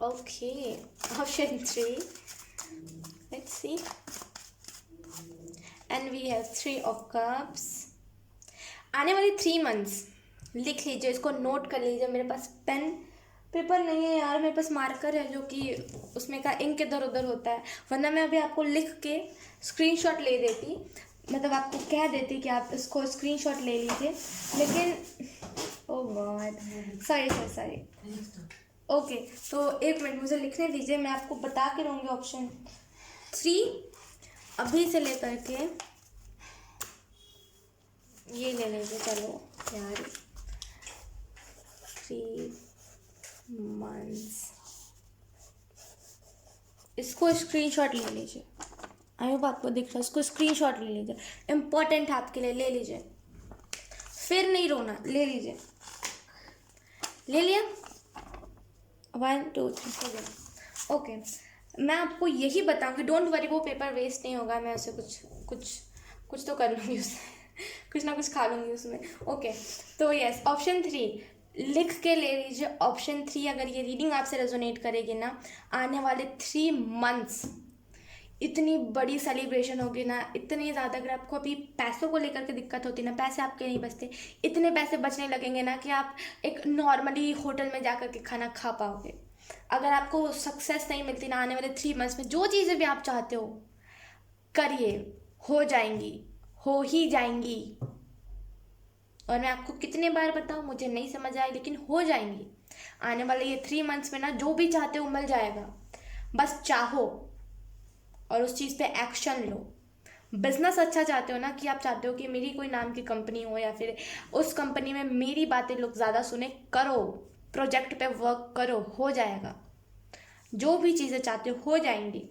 okay. Option 3, let's see, and we have 3 of cups. आने वाले 3 मंथ्स लिख लीजिए, इसको नोट कर लीजिए। मेरे पास पेन पेपर नहीं है यार, मेरे पास मार्कर है जो कि उसमें का इंक इधर उधर होता है, वरना मैं अभी आपको लिख के स्क्रीनशॉट ले देती, मतलब आपको कह देती कि आप इसको स्क्रीनशॉट ले लीजिए, लेकिन oh god, sorry sorry sorry. Okay, तो 1 मिनट मुझे लिखने दीजिए, मैं आपको बता के रहूँगी। ऑप्शन 3 अभी से लेकर के ये ले लीजिए, चलो यार, 3 मंथ्स, इसको स्क्रीनशॉट ले लीजिए। आई होप आपको दिख रहा है, इसको स्क्रीनशॉट ले लीजिए, इम्पोर्टेंट है आपके लिए, ले लीजिए, फिर नहीं रोना, ले लीजिए। ले लिया? 1 2 3 हो गया। ओके, मैं आपको यही बताऊंगी, डोंट वरी, वो पेपर वेस्ट नहीं होगा, मैं उसे कुछ तो कर लूँगी उससे कुछ ना कुछ खा लूँगी उसमें। ओके, तो यस, ऑप्शन 3 लिख के ले लीजिए। ऑप्शन 3 अगर ये रीडिंग आपसे रेजोनेट करेगी ना, आने वाले 3 मंथ्स इतनी बड़ी सेलिब्रेशन होगी ना, इतनी ज़्यादा। अगर आपको अभी पैसों को लेकर के दिक्कत होती ना, पैसे आपके नहीं बचते, इतने पैसे बचने लगेंगे ना कि आप एक नॉर्मली होटल में जाकर के खाना खा पाओगे। अगर आपको सक्सेस नहीं मिलती ना आने वाले 3 मंथ्स में, जो चीज़ें भी आप चाहते हो करिए, हो जाएंगी, हो ही जाएंगी। और मैं आपको कितने बार बताऊँ, मुझे नहीं समझ आए, लेकिन हो जाएंगी। आने वाले ये 3 मंथ्स में ना जो भी चाहते हो मिल जाएगा, बस चाहो और उस चीज़ पे एक्शन लो। बिजनेस अच्छा चाहते हो ना, कि आप चाहते हो कि मेरी कोई नाम की कंपनी हो या फिर उस कंपनी में मेरी बातें लोग ज़्यादा सुने, करो, प्रोजेक्ट पे वर्क करो, हो जाएगा। जो भी चीज़ें चाहते हो जाएंगी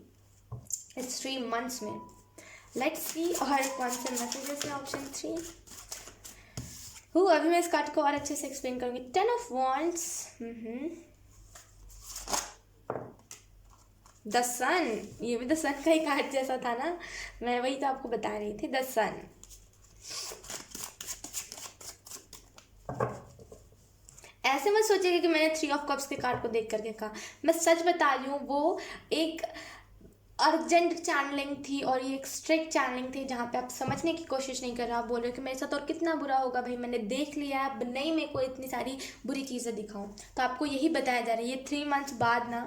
इस 3 मंथ्स में। लेट्स सी और कौन से मैसेजेस है ऑप्शन 3। अभी मैं इस कार्ड को और अच्छे से एक्सप्लेन करूँगी। 10 ऑफ वॉन्ड्स, द सन, ये भी द सन का ही कार्ड जैसा था ना, मैं वही तो आपको बता रही थी, द सन। ऐसे मत सोचिएगा कि मैंने 3 ऑफ कप्स के कार्ड को देख करके कहा, मैं सच बता रही हूँ, वो एक अर्जेंट चैनलिंग थी और ये एक स्ट्रिक्ट चैनलिंग थी, जहाँ पे आप समझने की कोशिश नहीं कर रहे, आप बोल रहे हो कि मेरे साथ और कितना बुरा होगा, भाई मैंने देख लिया, अब नहीं मेरे को इतनी सारी बुरी चीज़ें दिखाऊं। तो आपको यही बताया जा रहा है, ये 3 मंथ्स बाद ना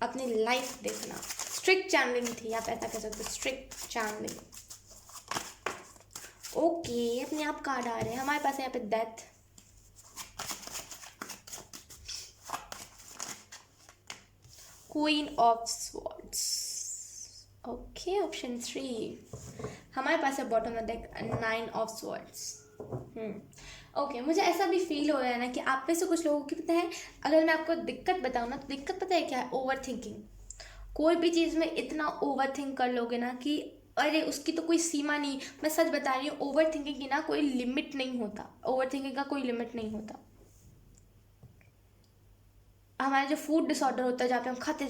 अपनी लाइफ देखना। स्ट्रिक्ट चैनलिंग थी, आप ऐसा कह सकते हो, स्ट्रिक्ट चैनलिंग। ओके, अपने आप कार्ड आ रहे हैं हमारे पास यहाँ पे, death, queen of swords. Okay, option 3 हमारे पास है bottom of deck, 9 of swords. Okay, मुझे ऐसा भी फील हो रहा है ना कि आप में से कुछ लोगों की, पता है, अगर मैं आपको दिक्कत बताऊँ ना, तो दिक्कत पता है क्या है? Over thinking. कोई भी चीज़ में इतना ओवर थिंक कर लोगे ना कि अरे उसकी तो कोई सीमा नहीं। मैं सच बता रही हूँ, ओवर थिंकिंग की ना कोई लिमिट नहीं होता, ओवर थिंकिंग का कोई लिमिट नहीं होता। हमारा जो फूड डिसऑर्डर होता है, जहाँ पे हम खाते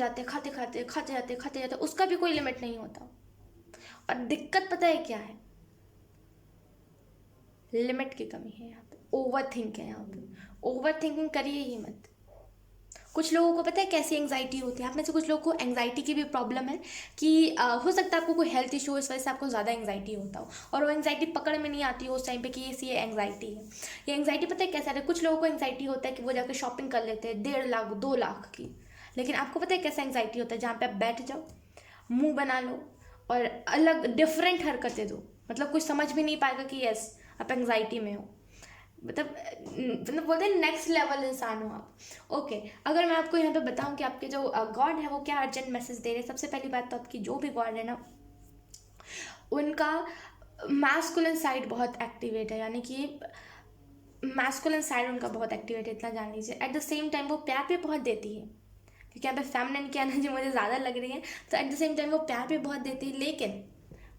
जाते, उसका भी कोई लिमिट नहीं होता। और दिक्कत पता है क्या है? लिमिट की कमी है यहाँ पे, ओवर थिंक है यहाँ पे। ओवर थिंकिंग करिए ही मत। कुछ लोगों को पता है कैसी एंग्जाइटी होती है, आप में से कुछ लोगों को एंग्जाइटी की भी प्रॉब्लम है कि हो सकता है आपको कोई हेल्थ इशू, इस वजह से आपको ज़्यादा एंग्जाइटी होता हो, और वो एंग्जाइटी पकड़ में नहीं आती हो उस टाइम पे कि ये एंग्जाइटी है। ये एंग्जाइटी पता है कैसा है? कुछ लोगों को एंग्जाइटी होता है कि वो जाकर शॉपिंग कर लेते हैं 1.5 लाख 2 लाख की, लेकिन आपको पता है कैसा एंग्जाइटी होता है? जहाँ पे आप बैठ जाओ, मुँह बना लो और अलग डिफरेंट हरकतें दो, मतलब कुछ समझ भी नहीं पाएगा कि यस आप एंग्जाइटी में हो। मतलब बोलते हैं नेक्स्ट लेवल इंसान हो आप। ओके, अगर मैं आपको यहाँ पे बताऊँ कि आपके जो गॉड है वो क्या अर्जेंट मैसेज दे रहे हैं, सबसे पहली बात तो आपकी जो भी गॉड है ना, उनका मैस्कुलिन साइड बहुत एक्टिवेट है, यानी कि मैस्कुलिन साइड उनका बहुत एक्टिवेट है, इतना जान लीजिए। एट द सेम टाइम वो प्यार भी बहुत देती है, क्योंकि यहाँ पे फेमिनिन की एनर्जी मुझे ज़्यादा लग रही है, तो एट द सेम टाइम वो प्यार भी बहुत देती है, लेकिन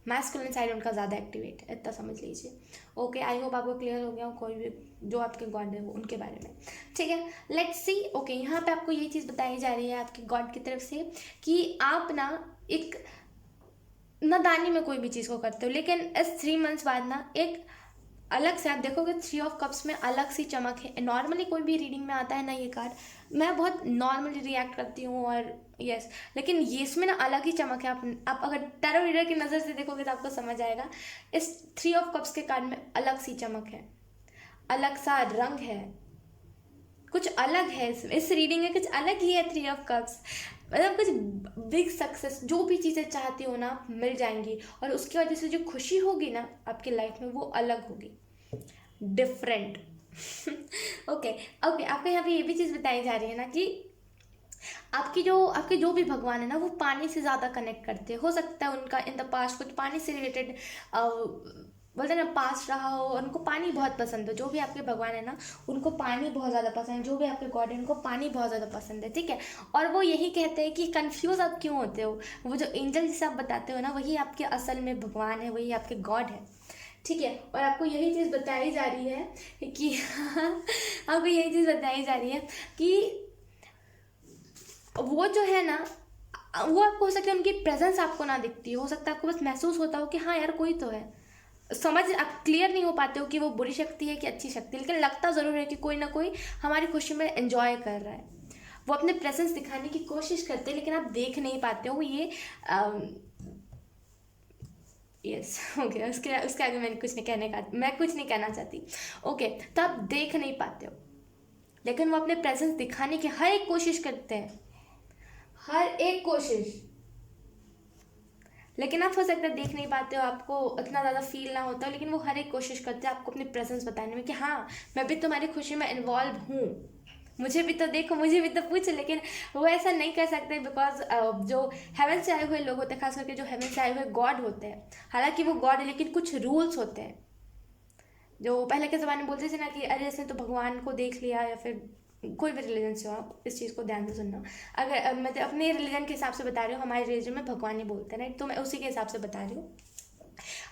मैस्कुलिन साइड उनका ज़्यादा एक्टिवेट है, इतना समझ लीजिए। ओके, आई होप आपको क्लियर हो गया हो कोई भी जो आपके गॉड है वो उनके बारे में। ठीक है, लेट्स सी। ओके, यहाँ पे आपको ये चीज़ बताई जा रही है आपके गॉड की तरफ से कि आप ना एक नादानी में कोई भी चीज़ को करते हो, लेकिन इस 3 मंथ्स बाद ना एक अलग से आप देखोगे 3 ऑफ कप्स में अलग सी चमक है। नॉर्मली कोई भी रीडिंग में आता है ना ये कार्ड, मैं बहुत नॉर्मली रिएक्ट करती हूँ और यस, लेकिन ये इसमें ना अलग ही चमक है। आप अगर टैरो रीडर की नज़र से देखोगे तो आपको समझ आएगा। इस 3 ऑफ कप्स के कार्ड में अलग सी चमक है, अलग सा रंग है, कुछ अलग है इस रीडिंग में, कुछ अलग ही है 3 ऑफ कप्स। मतलब कुछ बिग सक्सेस, जो भी चीज़ें चाहती हो ना आप मिल जाएंगी, और उसकी वजह से जो खुशी होगी ना आपकी लाइफ में वो अलग होगी, डिफरेंट। ओके ओके, आपको यहाँ पे ये भी चीज़ बताई जा रही है ना कि आपके जो भी भगवान है ना वो पानी से ज़्यादा कनेक्ट करते हैं। हो सकता है उनका इन द पास्ट कुछ पानी से रिलेटेड बोलते हैं ना पास्ट रहा हो, उनको पानी बहुत पसंद हो। जो भी आपके भगवान है ना उनको पानी बहुत ज़्यादा पसंद है, जो भी आपके गॉड है उनको पानी बहुत ज़्यादा पसंद है, ठीक है। और वो यही कहते हैं कि कंफ्यूज आप क्यों होते हो, वो जो एंजल जिसे आप बताते हो ना वही आपके असल में भगवान है, वही आपके गॉड है, ठीक है। और आपको यही चीज़ बताई जा रही है कि आपको यही चीज़ बताई जा रही है कि वो जो है ना वो आपको हो सकता है उनकी प्रेजेंस आपको ना दिखती हो सकता है आपको बस महसूस होता हो कि हाँ यार कोई तो है। समझ आप क्लियर नहीं हो पाते हो कि वो बुरी शक्ति है कि अच्छी शक्ति, लेकिन लगता ज़रूर है कि कोई ना कोई हमारी खुशी में एंजॉय कर रहा है। वो अपने प्रेजेंस दिखाने की कोशिश करते हैं, लेकिन आप देख नहीं पाते हो ये। यस ओके, उसके आगे मैं कुछ नहीं कहना चाहती। ओके, तो आप देख नहीं पाते हो, लेकिन वो अपने प्रेजेंस दिखाने की हर एक कोशिश करते हैं, हर एक कोशिश। लेकिन आप हो सकता है देख नहीं पाते हो, आपको इतना ज़्यादा फील ना होता हो, लेकिन वो हर एक कोशिश करते हैं आपको अपनी प्रेजेंस बताने में कि हाँ मैं भी तुम्हारी खुशी में इन्वॉल्व हूँ, मुझे भी तो देखो, मुझे भी तो पूछो। लेकिन वो ऐसा नहीं कर सकते बिकॉज जो हेवन से आए हुए लोग होते हैं, खास करके जो हेवन से आए हुए गॉड होते हैं, हालांकि वो गॉड है लेकिन कुछ रूल्स होते हैं। जो पहले के ज़माने में बोलते थे ना कि अरे इसने तो भगवान को देख लिया, या फिर कोई भी रिलीजन से हो आप इस चीज़ को ध्यान से सुनना। अगर मैं तो अपने रिलीजन के हिसाब से बता रही हूँ, हमारे रिलीजन में भगवान ही बोलते हैं राइट, तो मैं उसी के हिसाब से बता रही हूँ।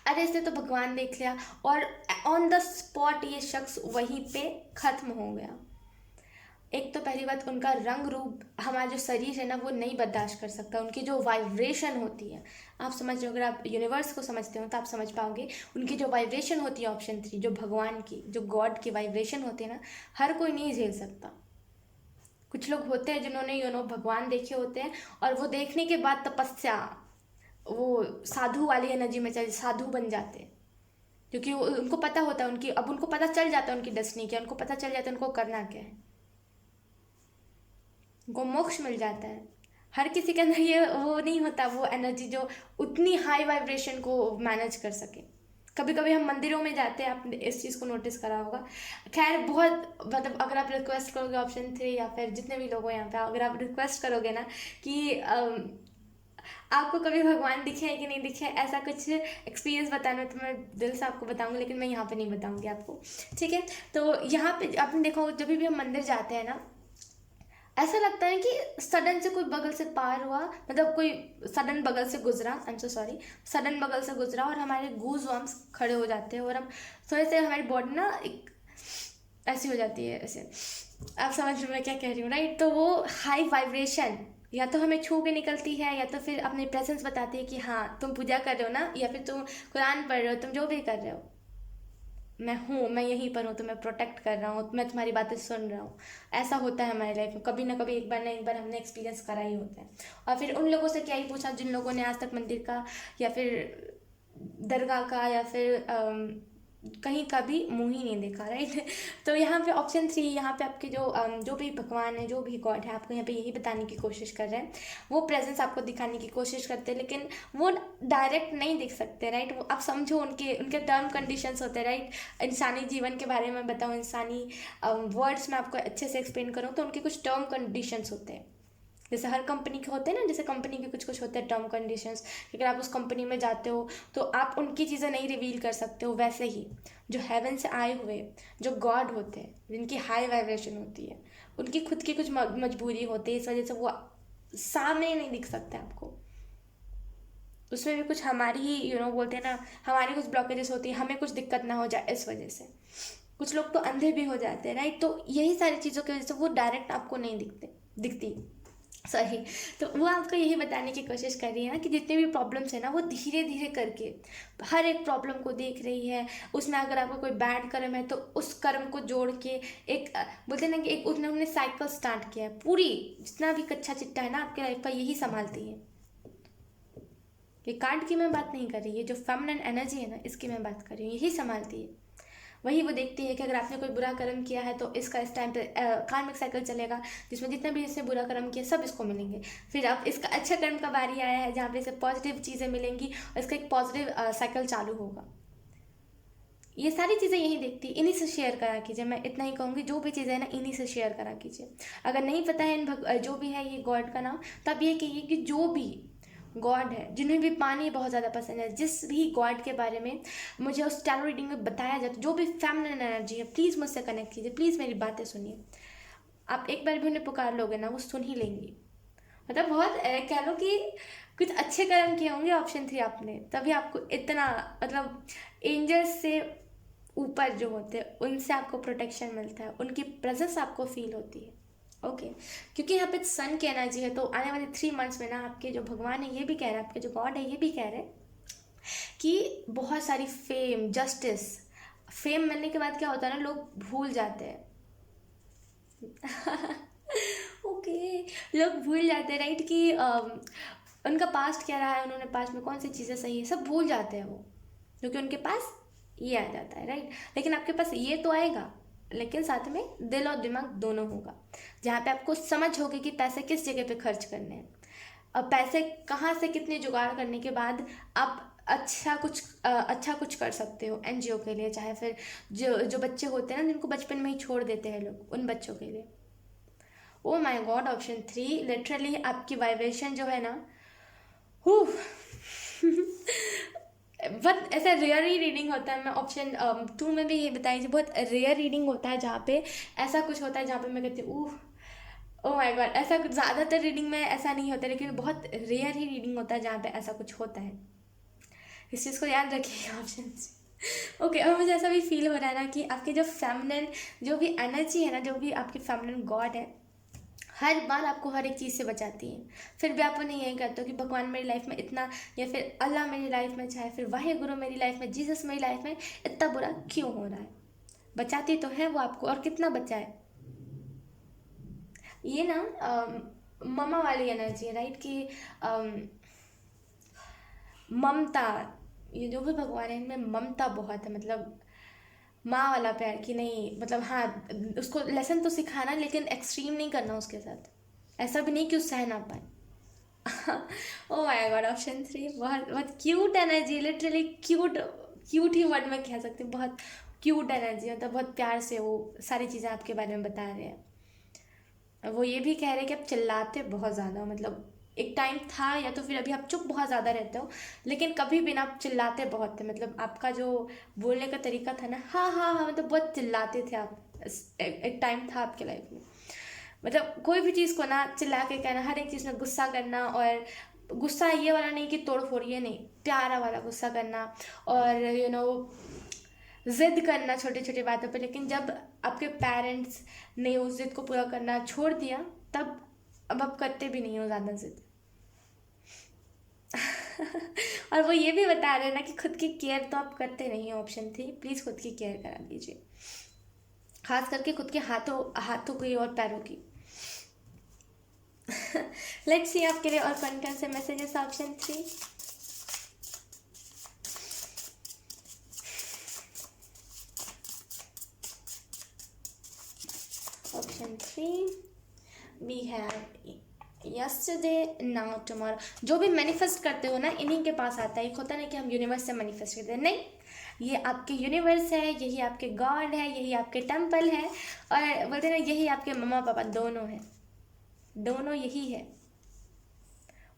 अरे इसने तो भगवान देख लिया और ऑन द स्पॉट ये शख्स वहीं पे ख़त्म हो गया। एक तो पहली बात उनका रंग रूप हमारा जो शरीर है ना वो नहीं बर्दाश्त कर सकता, उनकी जो वाइब्रेशन होती है आप समझ रहे हो, अगर आप यूनिवर्स को समझते हो तो आप समझ पाओगे। उनकी जो वाइब्रेशन होती है ऑप्शन 3, जो भगवान की जो गॉड की वाइब्रेशन होती है ना, हर कोई नहीं झेल सकता। कुछ लोग होते हैं जिन्होंने भगवान देखे होते हैं और वो देखने के बाद तपस्या, वो साधु वाली एनर्जी में चले, साधु बन जाते हैं, क्योंकि उनको पता होता है उनकी, अब उनको पता चल जाता है उनकी डेस्टिनी क्या, उनको पता चल जाता है उनको करना क्या है, उनको मोक्ष मिल जाता है। हर किसी के अंदर ये वो नहीं होता, वो एनर्जी जो उतनी हाई वाइब्रेशन को मैनेज कर सके। कभी कभी हम मंदिरों में जाते हैं, आपने इस चीज़ को नोटिस करा होगा। खैर बहुत मतलब अगर आप रिक्वेस्ट करोगे ऑप्शन 3 या फिर जितने भी लोग हो यहाँ पे, अगर आप रिक्वेस्ट करोगे ना कि आपको कभी भगवान दिखे है कि नहीं दिखे, ऐसा कुछ एक्सपीरियंस बताना तो मैं दिल से आपको बताऊंगी, लेकिन मैं यहाँ पे नहीं बताऊंगी आपको, ठीक है। तो यहाँ पे आपने देखो जब भी हम मंदिर जाते हैं ना, ऐसा लगता है कि सडन से कोई बगल से पार हुआ, मतलब कोई सडन बगल से गुजरा, आई एम सो सॉरी, सडन बगल से गुजरा और हमारे गूज वम्स खड़े हो जाते हैं और हम थोड़े से हमारी बॉडी ना एक ऐसी हो जाती है, ऐसे आप समझ रहे हो मैं क्या कह रही हूँ राइट। तो वो हाई वाइब्रेशन या तो हमें छू के निकलती है, या तो फिर अपनी प्रेजेंस बताती है कि हाँ तुम पूजा कर रहे हो ना, या फिर तुम कुरान पढ़ रहे हो, तुम जो भी कर रहे हो मैं हूँ, मैं यहीं पर हूँ, तुम्हें प्रोटेक्ट कर रहा हूँ, मैं तुम्हारी बातें सुन रहा हूँ। ऐसा होता है हमारी लाइफ में, कभी ना कभी एक बार ना एक बार हमने एक्सपीरियंस करा ही होता है। और फिर उन लोगों से क्या ही पूछा जिन लोगों ने आज तक मंदिर का या फिर दरगाह का या फिर कहीं का भी मुंह ही नहीं देखा, राइट। तो यहाँ पे ऑप्शन 3, यहाँ पे आपके जो भी भगवान है, जो भी गॉड है, आपको यहाँ पे यही बताने की कोशिश कर रहे हैं, वो प्रेजेंस आपको दिखाने की कोशिश करते हैं, लेकिन वो डायरेक्ट नहीं दिख सकते, राइट। वो आप समझो, उनके उनके टर्म कंडीशंस होते हैं, राइट। इंसानी जीवन के बारे में बताऊँ, इंसानी वर्ड्स में आपको अच्छे से एक्सप्लेन करूँ तो उनके कुछ टर्म कंडीशंस होते हैं। जैसे हर कंपनी के होते हैं ना, जैसे कंपनी के कुछ कुछ होते हैं टर्म कंडीशंस। अगर आप उस कंपनी में जाते हो तो आप उनकी चीज़ें नहीं रिवील कर सकते हो। वैसे ही जो हेवन से आए हुए जो गॉड होते हैं, जिनकी हाई वाइब्रेशन होती है, उनकी खुद की कुछ मजबूरी होती है, इस वजह से वो सामने नहीं दिख सकते आपको। उसमें भी कुछ हमारी ही बोलते हैं ना, हमारी कुछ ब्लॉकेजेस होती है, हमें कुछ दिक्कत ना हो जाए इस वजह से। कुछ लोग तो अंधे भी हो जाते हैं, राइट। तो यही सारी चीज़ों की वजह से वो डायरेक्ट आपको नहीं दिखती। सही। तो वो आपको यही बताने की कोशिश कर रही है ना कि जितने भी प्रॉब्लम्स है ना, वो धीरे धीरे करके हर एक प्रॉब्लम को देख रही है। उसमें अगर आपका कोई बैड कर्म है तो उस कर्म को जोड़ के एक बोलते हैं ना कि एक उन्होंने साइकिल स्टार्ट किया है। पूरी जितना भी कच्चा चिट्टा है ना आपके लाइफ का, यही संभालती है। ये कार्ड की मैं बात नहीं कर रही है, जो फेमिनिन एनर्जी है ना, इसकी मैं बात कर रही हूँ, यही संभालती है। वही वो देखती है कि अगर आपने कोई बुरा कर्म किया है तो इसका इस टाइम पे कार्मिक साइकिल चलेगा, जिसमें जितने भी इसने बुरा कर्म किया सब इसको मिलेंगे। फिर अब इसका अच्छा कर्म का बारी आया है जहाँ पे इसे पॉजिटिव चीज़ें मिलेंगी और इसका एक पॉजिटिव साइकिल चालू होगा। ये सारी चीज़ें यही देखती है। इन्हीं से शेयर करा कीजिए, मैं इतना ही कहूँगी, जो भी चीज़ें है ना इन्हीं से शेयर करा कीजिए। अगर नहीं पता है जो भी है ये गॉड का नाम, तब ये कहिए कि जो भी गॉड है, जिन्हें भी पानी बहुत ज़्यादा पसंद है, जिस भी गॉड के बारे में मुझे उस टैरो रीडिंग में बताया जाता है, जो भी फेमिनिन एनर्जी है, प्लीज़ मुझसे कनेक्ट कीजिए, प्लीज़ मेरी बातें सुनिए। आप एक बार भी उन्हें पुकार लोगे ना, वो सुन ही लेंगी। मतलब बहुत कह लो कि कुछ अच्छे कर्म किए होंगे ऑप्शन 3 आपने, तभी आपको इतना मतलब एंजल्स से ऊपर जो होते हैं उनसे आपको प्रोटेक्शन मिलता है, उनकी प्रेजेंस आपको फील होती है। ओके क्योंकि यहाँ पे सन की एनर्जी है, तो आने वाले 3 मंथ्स में ना आपके जो भगवान है ये भी कह रहे हैं, आपके जो गॉड है ये भी कह रहे हैं कि बहुत सारी फेम, जस्टिस, फेम मिलने के बाद क्या होता है ना, लोग भूल जाते हैं। ओके लोग भूल जाते हैं, राइट, कि उनका पास्ट क्या रहा है, उन्होंने पास्ट में कौन सी चीज़ें सही है, सब भूल जाते हैं वो, क्योंकि उनके पास ये आ जाता है, राइट। लेकिन आपके पास ये तो आएगा, लेकिन साथ में दिल और दिमाग दोनों होगा, जहाँ पे आपको समझ होगी कि पैसे किस जगह पे खर्च करने हैं, अब पैसे कहाँ से कितने जुगाड़ करने के बाद आप अच्छा कुछ कर सकते हो एनजीओ के लिए, चाहे फिर जो बच्चे होते हैं ना जिनको बचपन में ही छोड़ देते हैं लोग, उन बच्चों के लिए। Oh my God, option 3 literally आपकी वाइब्रेशन जो है ना, बहुत ऐसा रेयर ही रीडिंग होता है। मैं ऑप्शन 2 में भी ये बताई थी, बहुत रेयर रीडिंग होता है जहाँ पे ऐसा कुछ होता है जहाँ पे मैं कहती हूँ ओ माय गॉड, ऐसा कुछ ज़्यादातर रीडिंग में ऐसा नहीं होता, लेकिन बहुत रेयर ही रीडिंग होता है जहाँ पे ऐसा कुछ होता है। इस चीज़ को याद रखिएगा ऑप्शन। ओके और मुझे ऐसा भी फील हो रहा है ना कि आपके जो फेमिनिन जो भी एनर्जी है ना, जो भी आपकी फेमिनिन गॉड है, हर बार आपको हर एक चीज़ से बचाती है। फिर भी आप उन्हें यही कहते हो कि भगवान मेरी लाइफ में इतना, या फिर अल्लाह मेरी लाइफ में, चाहे फिर वाहे गुरु मेरी लाइफ में, जीसस मेरी लाइफ में इतना बुरा क्यों हो रहा है। बचाती तो है वो आपको, और कितना बचाए। ये ना ममा वाली एनर्जी है, राइट, कि ममता, ये जो भी भगवान है इनमें ममता बहुत है, मतलब माँ वाला प्यार, कि नहीं मतलब हाँ उसको लेसन तो सिखाना, लेकिन एक्सट्रीम नहीं करना उसके साथ, ऐसा भी नहीं कि उस सह ना पाए। ओ माय गॉड, ऑप्शन 3 बहुत बहुत cute energy, literally cute, cute ही वर्ड में कह सकती हूँ, बहुत क्यूट एनर्जी, मतलब बहुत प्यार से वो सारी चीज़ें आपके बारे में बता रहे हैं। वो ये भी कह रहे हैं कि आप चिल्लाते बहुत ज़्यादा, मतलब एक टाइम था, या तो फिर अभी आप चुप बहुत ज़्यादा रहते हो, लेकिन कभी भी ना आप चिल्लाते बहुत थे, मतलब आपका जो बोलने का तरीका था ना, हाँ हाँ हाँ, मतलब बहुत चिल्लाते थे आप। एक टाइम था आपके लाइफ में, मतलब कोई भी चीज़ को ना चिल्ला के कहना, हर एक चीज़ में गुस्सा करना, और गुस्सा ये वाला नहीं कि तोड़ फोड़, ये नहीं, प्यारा वाला गुस्सा करना, और जिद करना छोटी छोटी बातों पे। लेकिन जब आपके पेरेंट्स ने उस जिद को पूरा करना छोड़ दिया, तब अब आप करते भी नहीं हो ज़्यादा जिद। और वो ये भी बता रहे हैं ना कि खुद की केयर तो आप करते नहीं हो, ऑप्शन 3 प्लीज़ खुद की केयर करा लीजिए, खास करके खुद के हाथों की और पैरों की। लेट्स सी आपके लिए और कौन से messages option 3। Yesterday now tomorrow. जो भी मैनिफेस्ट करते हो ना, इन्हीं के पास आता है। एक होता है ना कि हम यूनिवर्स से मैनिफेस्ट करते हैं, नहीं, ये आपके यूनिवर्स है, यही आपके गॉड है, यही आपके टेम्पल है, और बोलते हैं ना यही आपके मम्मा पापा दोनों है, दोनों यही है।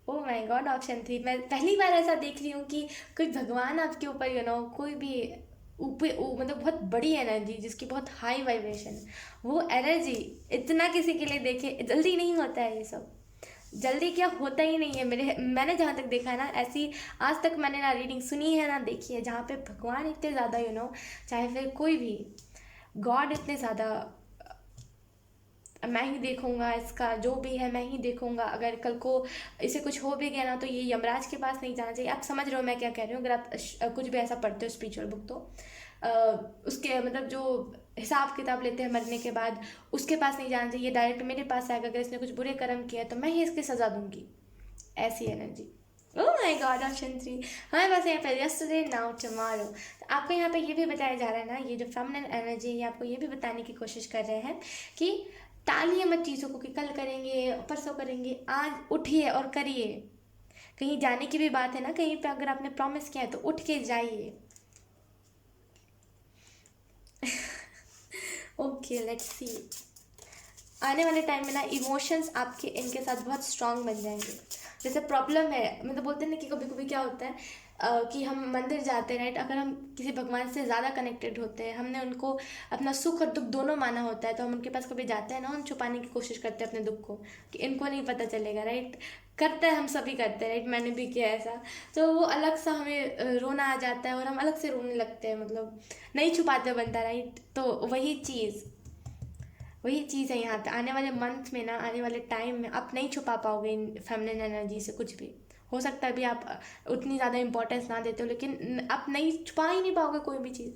Oh my God, option 3। मैं पहली बार ऐसा देख रही हूँ कि कोई भगवान आपके ऊपर कोई भी ऊपर मतलब बहुत बड़ी एनर्जी, जिसकी बहुत हाई वाइब्रेशन, वो एनर्जी इतना किसी के लिए देखे, जल्दी नहीं होता है ये सब, जल्दी क्या होता ही नहीं है। मैंने जहाँ तक देखा है ना, ऐसी आज तक मैंने ना रीडिंग सुनी है ना देखी है जहाँ पे भगवान इतने ज़्यादा चाहे फिर कोई भी गॉड इतने ज़्यादा, मैं ही देखूंगा, इसका जो भी है मैं ही देखूंगा, अगर कल को इसे कुछ हो भी गया ना तो ये यमराज के पास नहीं जाना चाहिए। आप समझ रहे हो मैं क्या कह रही हूँ? अगर आप कुछ भी ऐसा पढ़ते हो स्पिरिचुअल बुक, तो उसके मतलब जो हिसाब किताब लेते हैं मरने के बाद, उसके पास नहीं जाना चाहिए, डायरेक्ट मेरे पास आएगा। अगर इसने कुछ बुरे कर्म किया तो मैं ही इसकी सज़ा दूंगी, ऐसी energy. Oh my God, option 3 हमारे पास यहाँ पे यस्टरडे नाउ टुमारो। तो आपको यहाँ पे ये भी बताया जा रहा है ना, ये जो फेमिनिन एनर्जी है, ये आपको ये भी बताने की कोशिश कर रहे हैं कि टालिए मत चीज़ों को कि कल करेंगे, परसों करेंगे, आज उठिए और करिए। कहीं जाने की भी बात है ना, कहीं पे अगर आपने प्रॉमिस किया है तो उठ के जाइए। Okay, let's see. आने वाले टाइम में ना इमोशंस आपके इनके साथ बहुत स्ट्रांग बन जाएंगे। जैसे प्रॉब्लम है, मतलब बोलते हैं ना कि कभी कभी क्या होता है कि हम मंदिर जाते हैं, राइट, अगर हम किसी भगवान से ज़्यादा कनेक्टेड होते हैं, हमने उनको अपना सुख और दुख दोनों माना होता है, तो हम उनके पास कभी जाते हैं ना, हम छुपाने की कोशिश करते हैं अपने दुख को कि इनको नहीं पता चलेगा, राइट, करते हैं, हम सभी करते हैं, राइट, मैंने भी किया ऐसा। तो वो अलग सा हमें रोना आ जाता है और हम अलग से रोने लगते हैं, मतलब नहीं छुपाते बनता, राइट। तो वही चीज़ है यहाँ पे। आने वाले मंथ में ना, आने वाले टाइम में आप नहीं छुपा पाओगे इन फेमिनिन एनर्जी से कुछ भी। हो सकता है अभी आप उतनी ज़्यादा इंपॉर्टेंस ना देते हो, लेकिन आप नहीं छुपा ही नहीं पाओगे कोई भी चीज़।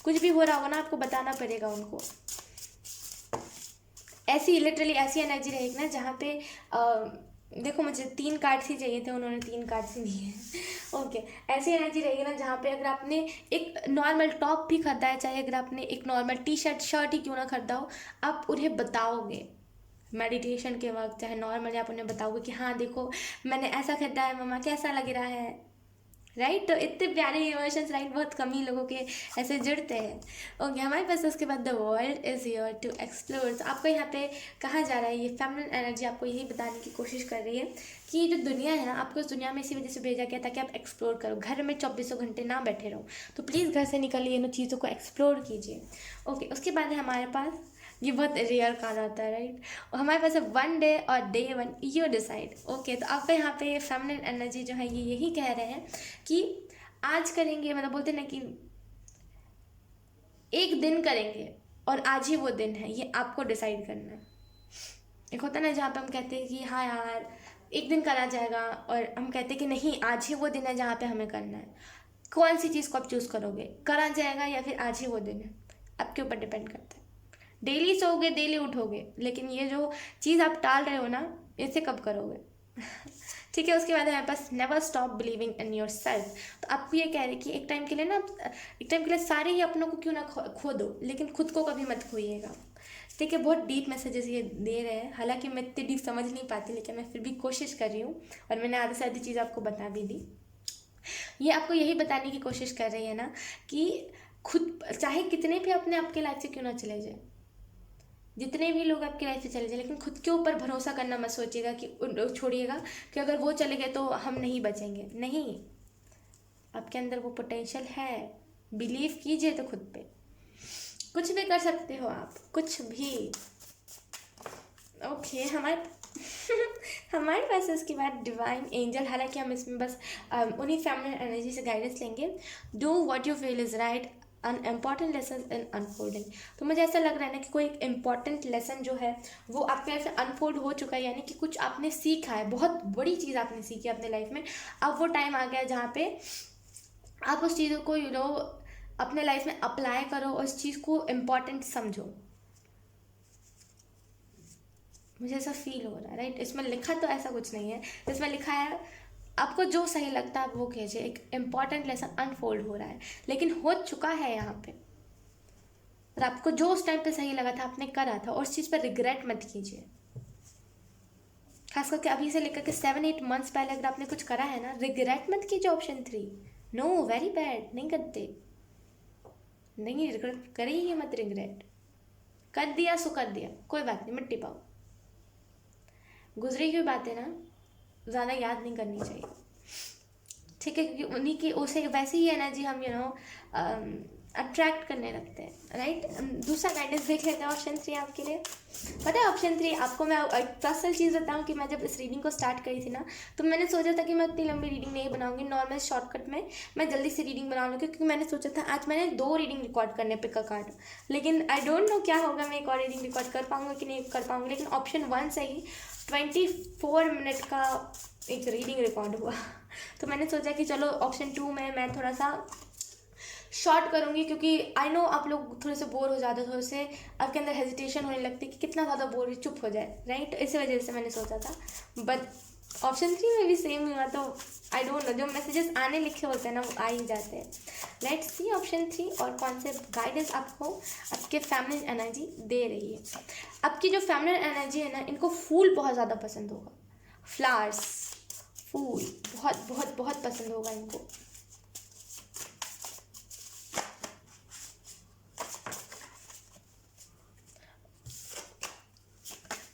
कुछ भी हो रहा होगा ना, आपको बताना पड़ेगा उनको। ऐसी लिटरली ऐसी एनर्जी रहेगी ना जहाँ पे देखो, मुझे 3 कार्ड्स ही चाहिए थे, उन्होंने 3 कार्ड्स ही दिए हैं। ओके, ऐसी एनर्जी रहेगी ना जहाँ पे अगर आपने एक नॉर्मल टॉप भी खरीदा है, चाहे अगर आपने एक नॉर्मल टी शर्ट ही क्यों ना खरीदा हो, आप उन्हें बताओगे मेडिटेशन के वक्त, चाहे नॉर्मली आप उन्हें बताओगे कि हाँ देखो मैंने ऐसा खरीदा है, मम्मा कैसा लग रहा है, राइट। तो इतने प्यारे इमोशंस, राइट, बहुत कम ही लोगों के ऐसे जुड़ते हैं। ओके, हमारे पास उसके बाद the world is here to explore. तो आपको यहाँ पे कहा जा रहा है, ये फेमिनिन एनर्जी आपको यही बताने की कोशिश कर रही है कि ये जो दुनिया है ना, आपको इस दुनिया में इसी वजह से भेजा गया ताकि आप एक्सप्लोर करो, घर में 24 घंटे ना बैठे रहो। तो प्लीज़ घर से निकलिए, इन चीज़ों को एक्सप्लोर कीजिए। ओके, उसके बाद है हमारे पास, ये बहुत रेयर कार्ड आता है, राइट, हमारे पास है 1 डे और डे 1 यू डिसाइड। ओके, तो आपका यहाँ पे फेमिनिन एनर्जी जो है ये यही कह रहे हैं कि आज करेंगे, मतलब बोलते हैं ना कि एक दिन करेंगे और आज ही वो दिन है, ये आपको डिसाइड करना है। एक होता है ना जहाँ पे हम कहते हैं कि हाँ यार एक दिन करा जाएगा, और हम कहते हैं कि नहीं आज ही वो दिन है जहाँ पे हमें करना है। कौन सी चीज़ को आप चूज़ करोगे, करा जाएगा या फिर आज ही वो दिन है, आपके ऊपर डिपेंड करता है। डेली सोओगे, डेली उठोगे, लेकिन ये जो चीज़ आप टाल रहे हो ना, इसे कब करोगे? ठीक है, उसके बाद हमारे पास never stop believing in yourself. तो आपको ये कह रहे हैं कि एक टाइम के लिए ना, एक टाइम के लिए सारे ही अपनों को क्यों ना खो दो, लेकिन खुद को कभी मत खोइएगा। ठीक है, बहुत डीप मैसेजेस ये दे रहे हैं, हालांकि मैं इतनी डीप समझ नहीं पाती, लेकिन मैं फिर भी कोशिश कर रही हूँ, और मैंने आधी से आधी चीज़ आपको बता भी दी। ये आपको यही बताने की कोशिश कर रही है ना कि खुद चाहे कितने भी अपने आपके लाइफ से क्यों ना चले जाए, जितने भी लोग आपकी लाइफ से चले जाए, लेकिन खुद के ऊपर भरोसा करना मत सोचिएगा कि छोड़िएगा कि अगर वो चले गए तो हम नहीं बचेंगे। नहीं, आपके अंदर वो पोटेंशियल है, बिलीव कीजिए तो खुद पे, कुछ भी कर सकते हो आप, कुछ भी। ओके, हमारे पास इसके बाद डिवाइन एंजल, हालांकि हम इसमें बस उन्हीं फेमिनिन एनर्जी से गाइडेंस लेंगे। Do what you feel is right, an important lesson in unfolding. तो मुझे ऐसा लग रहा है ना कि कोई एक इम्पॉर्टेंट लेसन जो है वो आपके लाइफ में अनफोल्ड हो चुका है, यानी कि कुछ आपने सीखा है, बहुत बड़ी चीज़ आपने सीखी है अपने लाइफ में। अब वो टाइम आ गया जहाँ पे आप उस चीज़ों को अपने लाइफ में अप्लाई करो और उस चीज़ को इम्पॉर्टेंट समझो। मुझे ऐसा फील हो रहा है, राइट। इसमें लिखा तो ऐसा कुछ नहीं है, इसमें लिखा है आपको जो सही लगता है आप वो कीजिए। एक इम्पॉर्टेंट लेसन अनफोल्ड हो रहा है, लेकिन हो चुका है यहाँ पे, और आपको जो उस टाइम पे सही लगा था आपने करा था, और उस चीज़ पर रिग्रेट मत कीजिए। खास करके अभी से लेकर के 7-8 मंथ्स पहले अगर आपने कुछ करा है ना, रिग्रेट मत कीजिए ऑप्शन 3। नो, वेरी बैड, नहीं करते, नहीं रिग्रेट करिए मत, रिग्रेट कर दिया सो कर दिया, कोई बात नहीं, मिट्टी पाओ। गुजरी हुई बातें ना ज़्यादा याद नहीं करनी चाहिए, ठीक है, क्योंकि उन्हीं की उसे वैसे ही एनर्जी हम अट्रैक्ट करने लगते हैं, राइट। दूसरा गाइडेंस देख लेते हैं ऑप्शन 3 आपके लिए। पता है ऑप्शन 3 आपको मैं एक पर्सनल चीज़ बताऊँ कि मैं जब इस रीडिंग को स्टार्ट करी थी ना, तो मैंने सोचा था कि मैं उतनी लंबी रीडिंग नहीं बनाऊंगी, नॉर्मल शॉर्टकट में मैं जल्दी से रीडिंग बना लूँगी, क्योंकि मैंने सोचा था आज मैंने 2 रीडिंग रिकॉर्ड करने पिक अ कार्ड, लेकिन आई डोंट नो क्या होगा, मैं एक और रीडिंग रिकॉर्ड कर पाऊँगा कि नहीं कर पाऊँगी, लेकिन ऑप्शन 1 से ही 24 मिनट का एक रीडिंग रिकॉर्ड हुआ। तो मैंने सोचा कि चलो ऑप्शन 2 में मैं थोड़ा सा शॉर्ट करूँगी, क्योंकि आई नो आप लोग थोड़े से बोर हो जाते हो, थोड़े से आपके अंदर हेजिटेशन होने लगती है कि कितना ज़्यादा बोर चुप हो जाए, राइट। इसी वजह से मैंने सोचा था, बट ऑप्शन 3 में भी सेम हुआ, तो आई डोंट नो, जो मैसेजेस आने लिखे होते हैं ना वो आ ही जाते हैं। लेट्स सी ऑप्शन 3 और कौन से गाइडेंस आपको आपके फैमिली एनर्जी दे रही है। आपकी जो फैमिली एनर्जी है ना, इनको फूल बहुत ज़्यादा पसंद होगा, फ्लावर्स, फूल बहुत बहुत बहुत पसंद होगा इनको।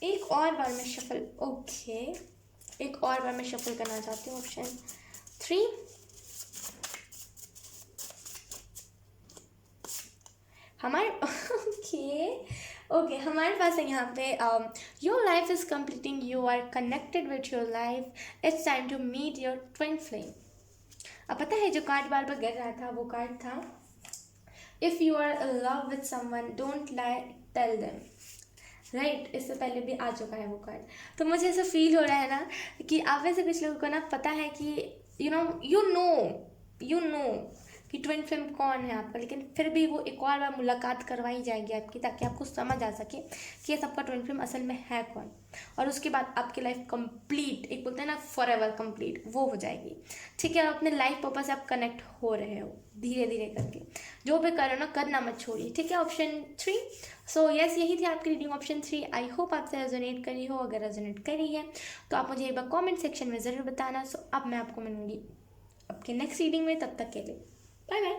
एक और बार मैं शफल एक और बार मैं शफल करना चाहती हूँ ऑप्शन 3। हमारे ओके हमारे पास है यहाँ पे your life is completing, you are connected with your life, it's time to meet your twin flame. अब पता है जो कार्ड बार बार गिर रहा था वो कार्ड था if you are in love with someone don't lie tell them, right. इससे पहले भी आ चुका है वो कार्ड। तो मुझे ऐसा फील हो रहा है ना कि आप में से कुछ लोगों को ना पता है कि यू नो कि ट्विन फ्लेम कौन है आपका, लेकिन फिर भी वो एक और बार मुलाकात करवाई जाएगी आपकी, ताकि आपको समझ आ सके कि ये सबका ट्विन फ्लेम असल में है कौन, और उसके बाद आपकी लाइफ कंप्लीट, एक बोलते हैं ना फॉर एवर कंप्लीट, वो हो जाएगी, ठीक है। और अपने लाइफ पर्पज से आप कनेक्ट हो रहे हो धीरे धीरे करके, जो भी करो ना करना मत छोड़िए, ठीक है। ऑप्शन 3, सो यस यही थी आपकी रीडिंग ऑप्शन 3। आई होप आपसे रेजोनेट करी हो, अगर रेजोनेट करी है तो आप मुझे एक बार कॉमेंट सेक्शन में ज़रूर बताना। सो अब मैं आपको मिलूंगी आपके नेक्स्ट रीडिंग में, तब तक के लिए बाय बाय।